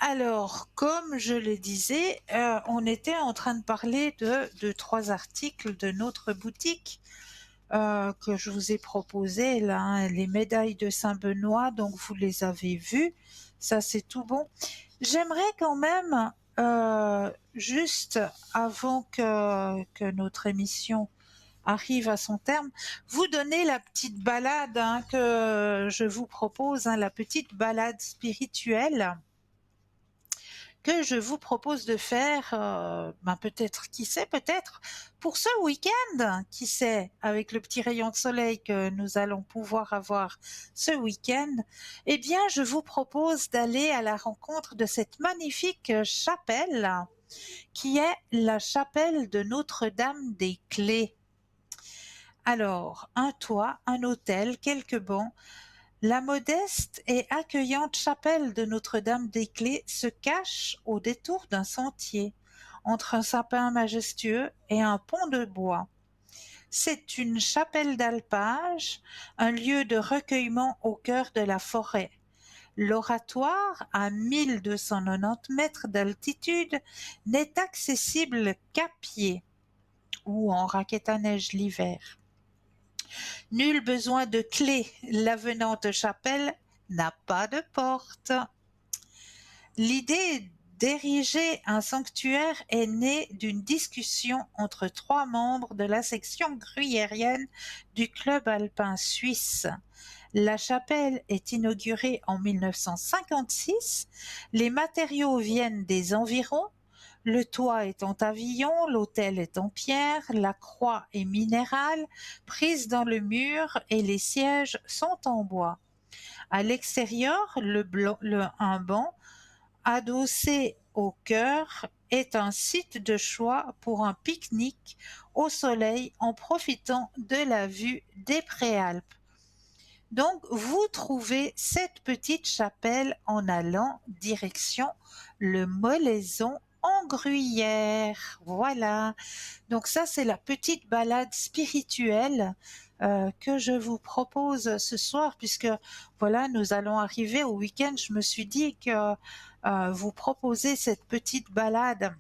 Alors, comme je le disais, on était en train de parler de 3 articles de notre boutique que je vous ai proposés là, hein, les médailles de Saint-Benoît, donc vous les avez vues, ça c'est tout bon. J'aimerais quand même, juste avant que notre émission arrive à son terme, vous donner la petite balade, hein, que je vous propose, hein, la petite balade spirituelle que je vous propose de faire, peut-être, qui sait, peut-être pour ce week-end, qui sait, avec le petit rayon de soleil que nous allons pouvoir avoir ce week-end, eh bien, je vous propose d'aller à la rencontre de cette magnifique chapelle, qui est la chapelle de Notre-Dame des Clés. Alors, un toit, un autel, quelques bancs, la modeste et accueillante chapelle de Notre-Dame des Clés se cache au détour d'un sentier, entre un sapin majestueux et un pont de bois. C'est une chapelle d'alpage, un lieu de recueillement au cœur de la forêt. L'oratoire, à 1290 mètres d'altitude, n'est accessible qu'à pied ou en raquette à neige l'hiver. Nul besoin de clé, l'avenante chapelle n'a pas de porte. L'idée d'ériger un sanctuaire est née d'une discussion entre 3 membres de la section gruyérienne du club alpin suisse. La chapelle est inaugurée en 1956, les matériaux viennent des environs, le toit est en pavillon, l'autel est en pierre, la croix est minérale, prise dans le mur et les sièges sont en bois. À l'extérieur, un banc adossé au chœur est un site de choix pour un pique-nique au soleil en profitant de la vue des Préalpes. Donc, vous trouvez cette petite chapelle en allant direction le Molaison en Gruyère. Voilà. Donc ça, c'est la petite balade spirituelle que je vous propose ce soir, puisque voilà, nous allons arriver au week-end. Je me suis dit que vous proposer cette petite balade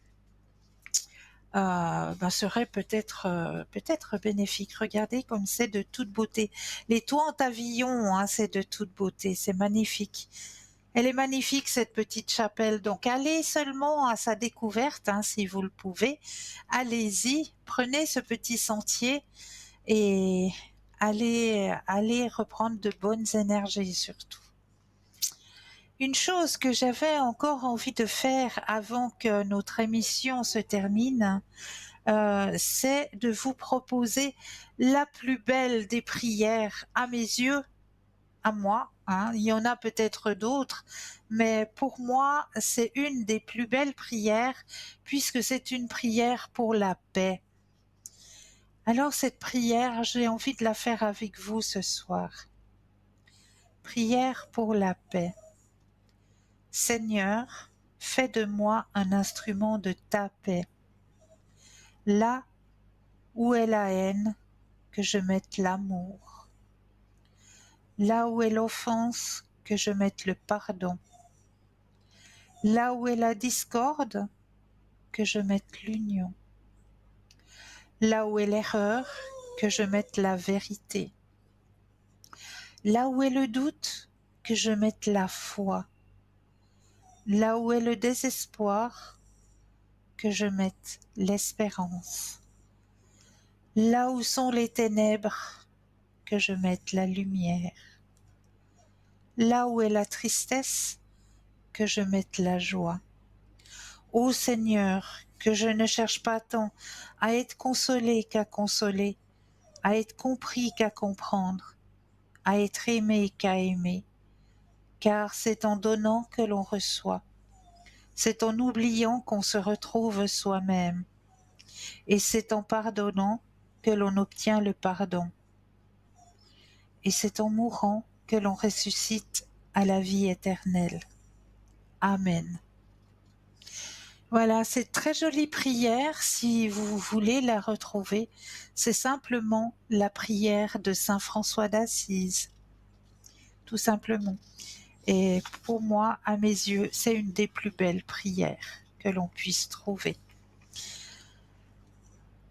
serait peut-être bénéfique. Regardez comme c'est de toute beauté. Les toits en pavillon, hein, c'est de toute beauté, c'est magnifique. Elle est magnifique cette petite chapelle, donc allez seulement à sa découverte, hein, si vous le pouvez. Allez-y, prenez ce petit sentier et allez reprendre de bonnes énergies surtout. Une chose que j'avais encore envie de faire avant que notre émission se termine, c'est de vous proposer la plus belle des prières à mes yeux, à moi, hein. Il y en a peut-être d'autres, mais pour moi, c'est une des plus belles prières puisque c'est une prière pour la paix. Alors cette prière, j'ai envie de la faire avec vous ce soir. Prière pour la paix. Seigneur, fais de moi un instrument de ta paix. Là où est la haine, que je mette l'amour. Là où est l'offense, que je mette le pardon. Là où est la discorde, que je mette l'union. Là où est l'erreur, que je mette la vérité. Là où est le doute, que je mette la foi. Là où est le désespoir, que je mette l'espérance. Là où sont les ténèbres, que je mette la lumière. Là où est la tristesse, que je mette la joie. Ô Seigneur, que je ne cherche pas tant à être consolé qu'à consoler, à être compris qu'à comprendre, à être aimé qu'à aimer, car c'est en donnant que l'on reçoit, c'est en oubliant qu'on se retrouve soi-même, et c'est en pardonnant que l'on obtient le pardon, et c'est en mourant que l'on ressuscite à la vie éternelle. Amen. Voilà, c'est très jolie prière, si vous voulez la retrouver, c'est simplement la prière de Saint François d'Assise, tout simplement. Et pour moi, à mes yeux, c'est une des plus belles prières que l'on puisse trouver.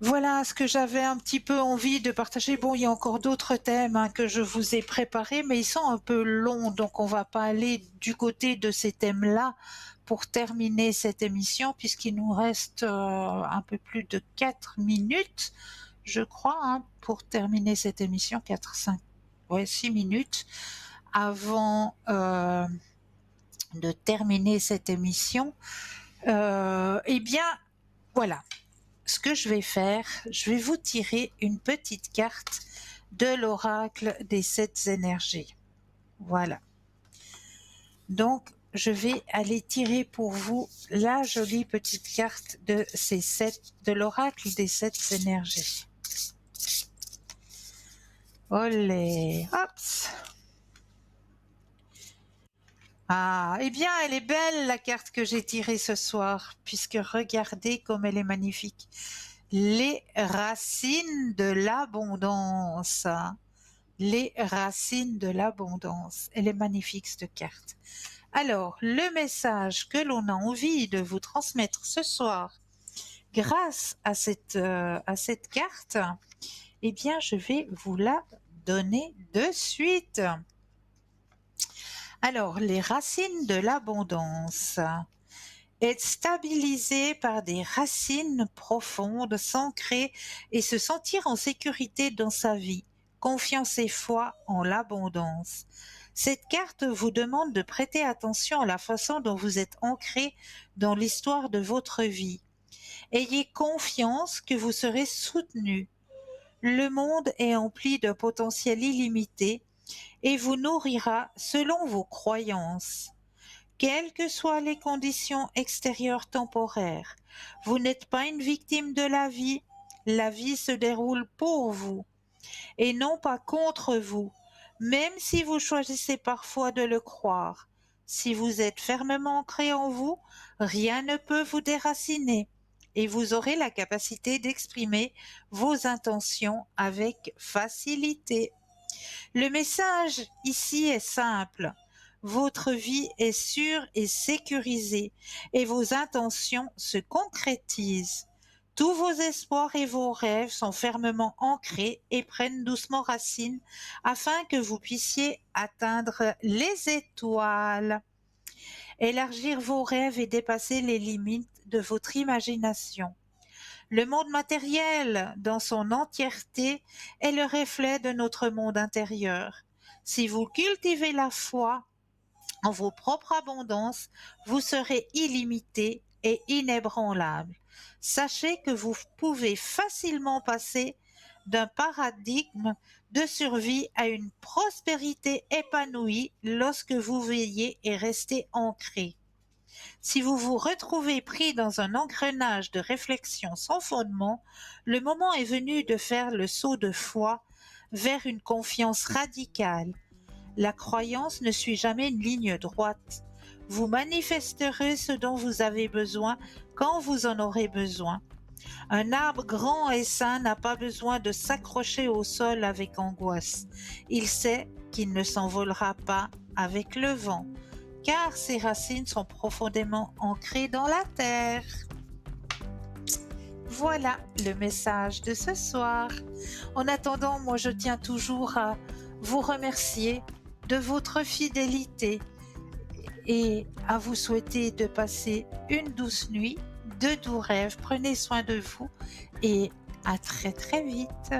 Voilà ce que j'avais un petit peu envie de partager. Bon, il y a encore d'autres thèmes, hein, que je vous ai préparés, mais ils sont un peu longs, donc on va pas aller du côté de ces thèmes-là pour terminer cette émission, puisqu'il nous reste un peu plus de 4 minutes, je crois, hein, pour terminer cette émission, 6 minutes, avant de terminer cette émission. Eh bien, voilà. Ce que je vais faire, je vais vous tirer une petite carte de l'oracle des 7 énergies. Voilà. Donc, je vais aller tirer pour vous la jolie petite carte de l'oracle des 7 énergies. Olé, hops. Ah, eh bien, elle est belle la carte que j'ai tirée ce soir, puisque regardez comme elle est magnifique. Les racines de l'abondance. Les racines de l'abondance. Elle est magnifique cette carte. Alors, le message que l'on a envie de vous transmettre ce soir, grâce à cette carte, eh bien, je vais vous la donner de suite. Alors, les racines de l'abondance. Être stabilisé par des racines profondes, s'ancrer et se sentir en sécurité dans sa vie, confiance et foi en l'abondance. Cette carte vous demande de prêter attention à la façon dont vous êtes ancré dans l'histoire de votre vie. Ayez confiance que vous serez soutenu. Le monde est empli de potentiel illimité et vous nourrira selon vos croyances. Quelles que soient les conditions extérieures temporaires, vous n'êtes pas une victime de la vie se déroule pour vous et non pas contre vous, même si vous choisissez parfois de le croire. Si vous êtes fermement ancré en vous, rien ne peut vous déraciner et vous aurez la capacité d'exprimer vos intentions avec facilité. Le message ici est simple. Votre vie est sûre et sécurisée et vos intentions se concrétisent. Tous vos espoirs et vos rêves sont fermement ancrés et prennent doucement racine afin que vous puissiez atteindre les étoiles, élargir vos rêves et dépasser les limites de votre imagination. Le monde matériel, dans son entièreté, est le reflet de notre monde intérieur. Si vous cultivez la foi en vos propres abondances, vous serez illimité et inébranlable. Sachez que vous pouvez facilement passer d'un paradigme de survie à une prospérité épanouie lorsque vous veillez et restez ancré. Si vous vous retrouvez pris dans un engrenage de réflexion sans fondement, le moment est venu de faire le saut de foi vers une confiance radicale. La croyance ne suit jamais une ligne droite. Vous manifesterez ce dont vous avez besoin quand vous en aurez besoin. Un arbre grand et sain n'a pas besoin de s'accrocher au sol avec angoisse. Il sait qu'il ne s'envolera pas avec le vent, car ses racines sont profondément ancrées dans la terre. Voilà le message de ce soir. En attendant, moi je tiens toujours à vous remercier de votre fidélité et à vous souhaiter de passer une douce nuit, de doux rêves. Prenez soin de vous et à très très vite.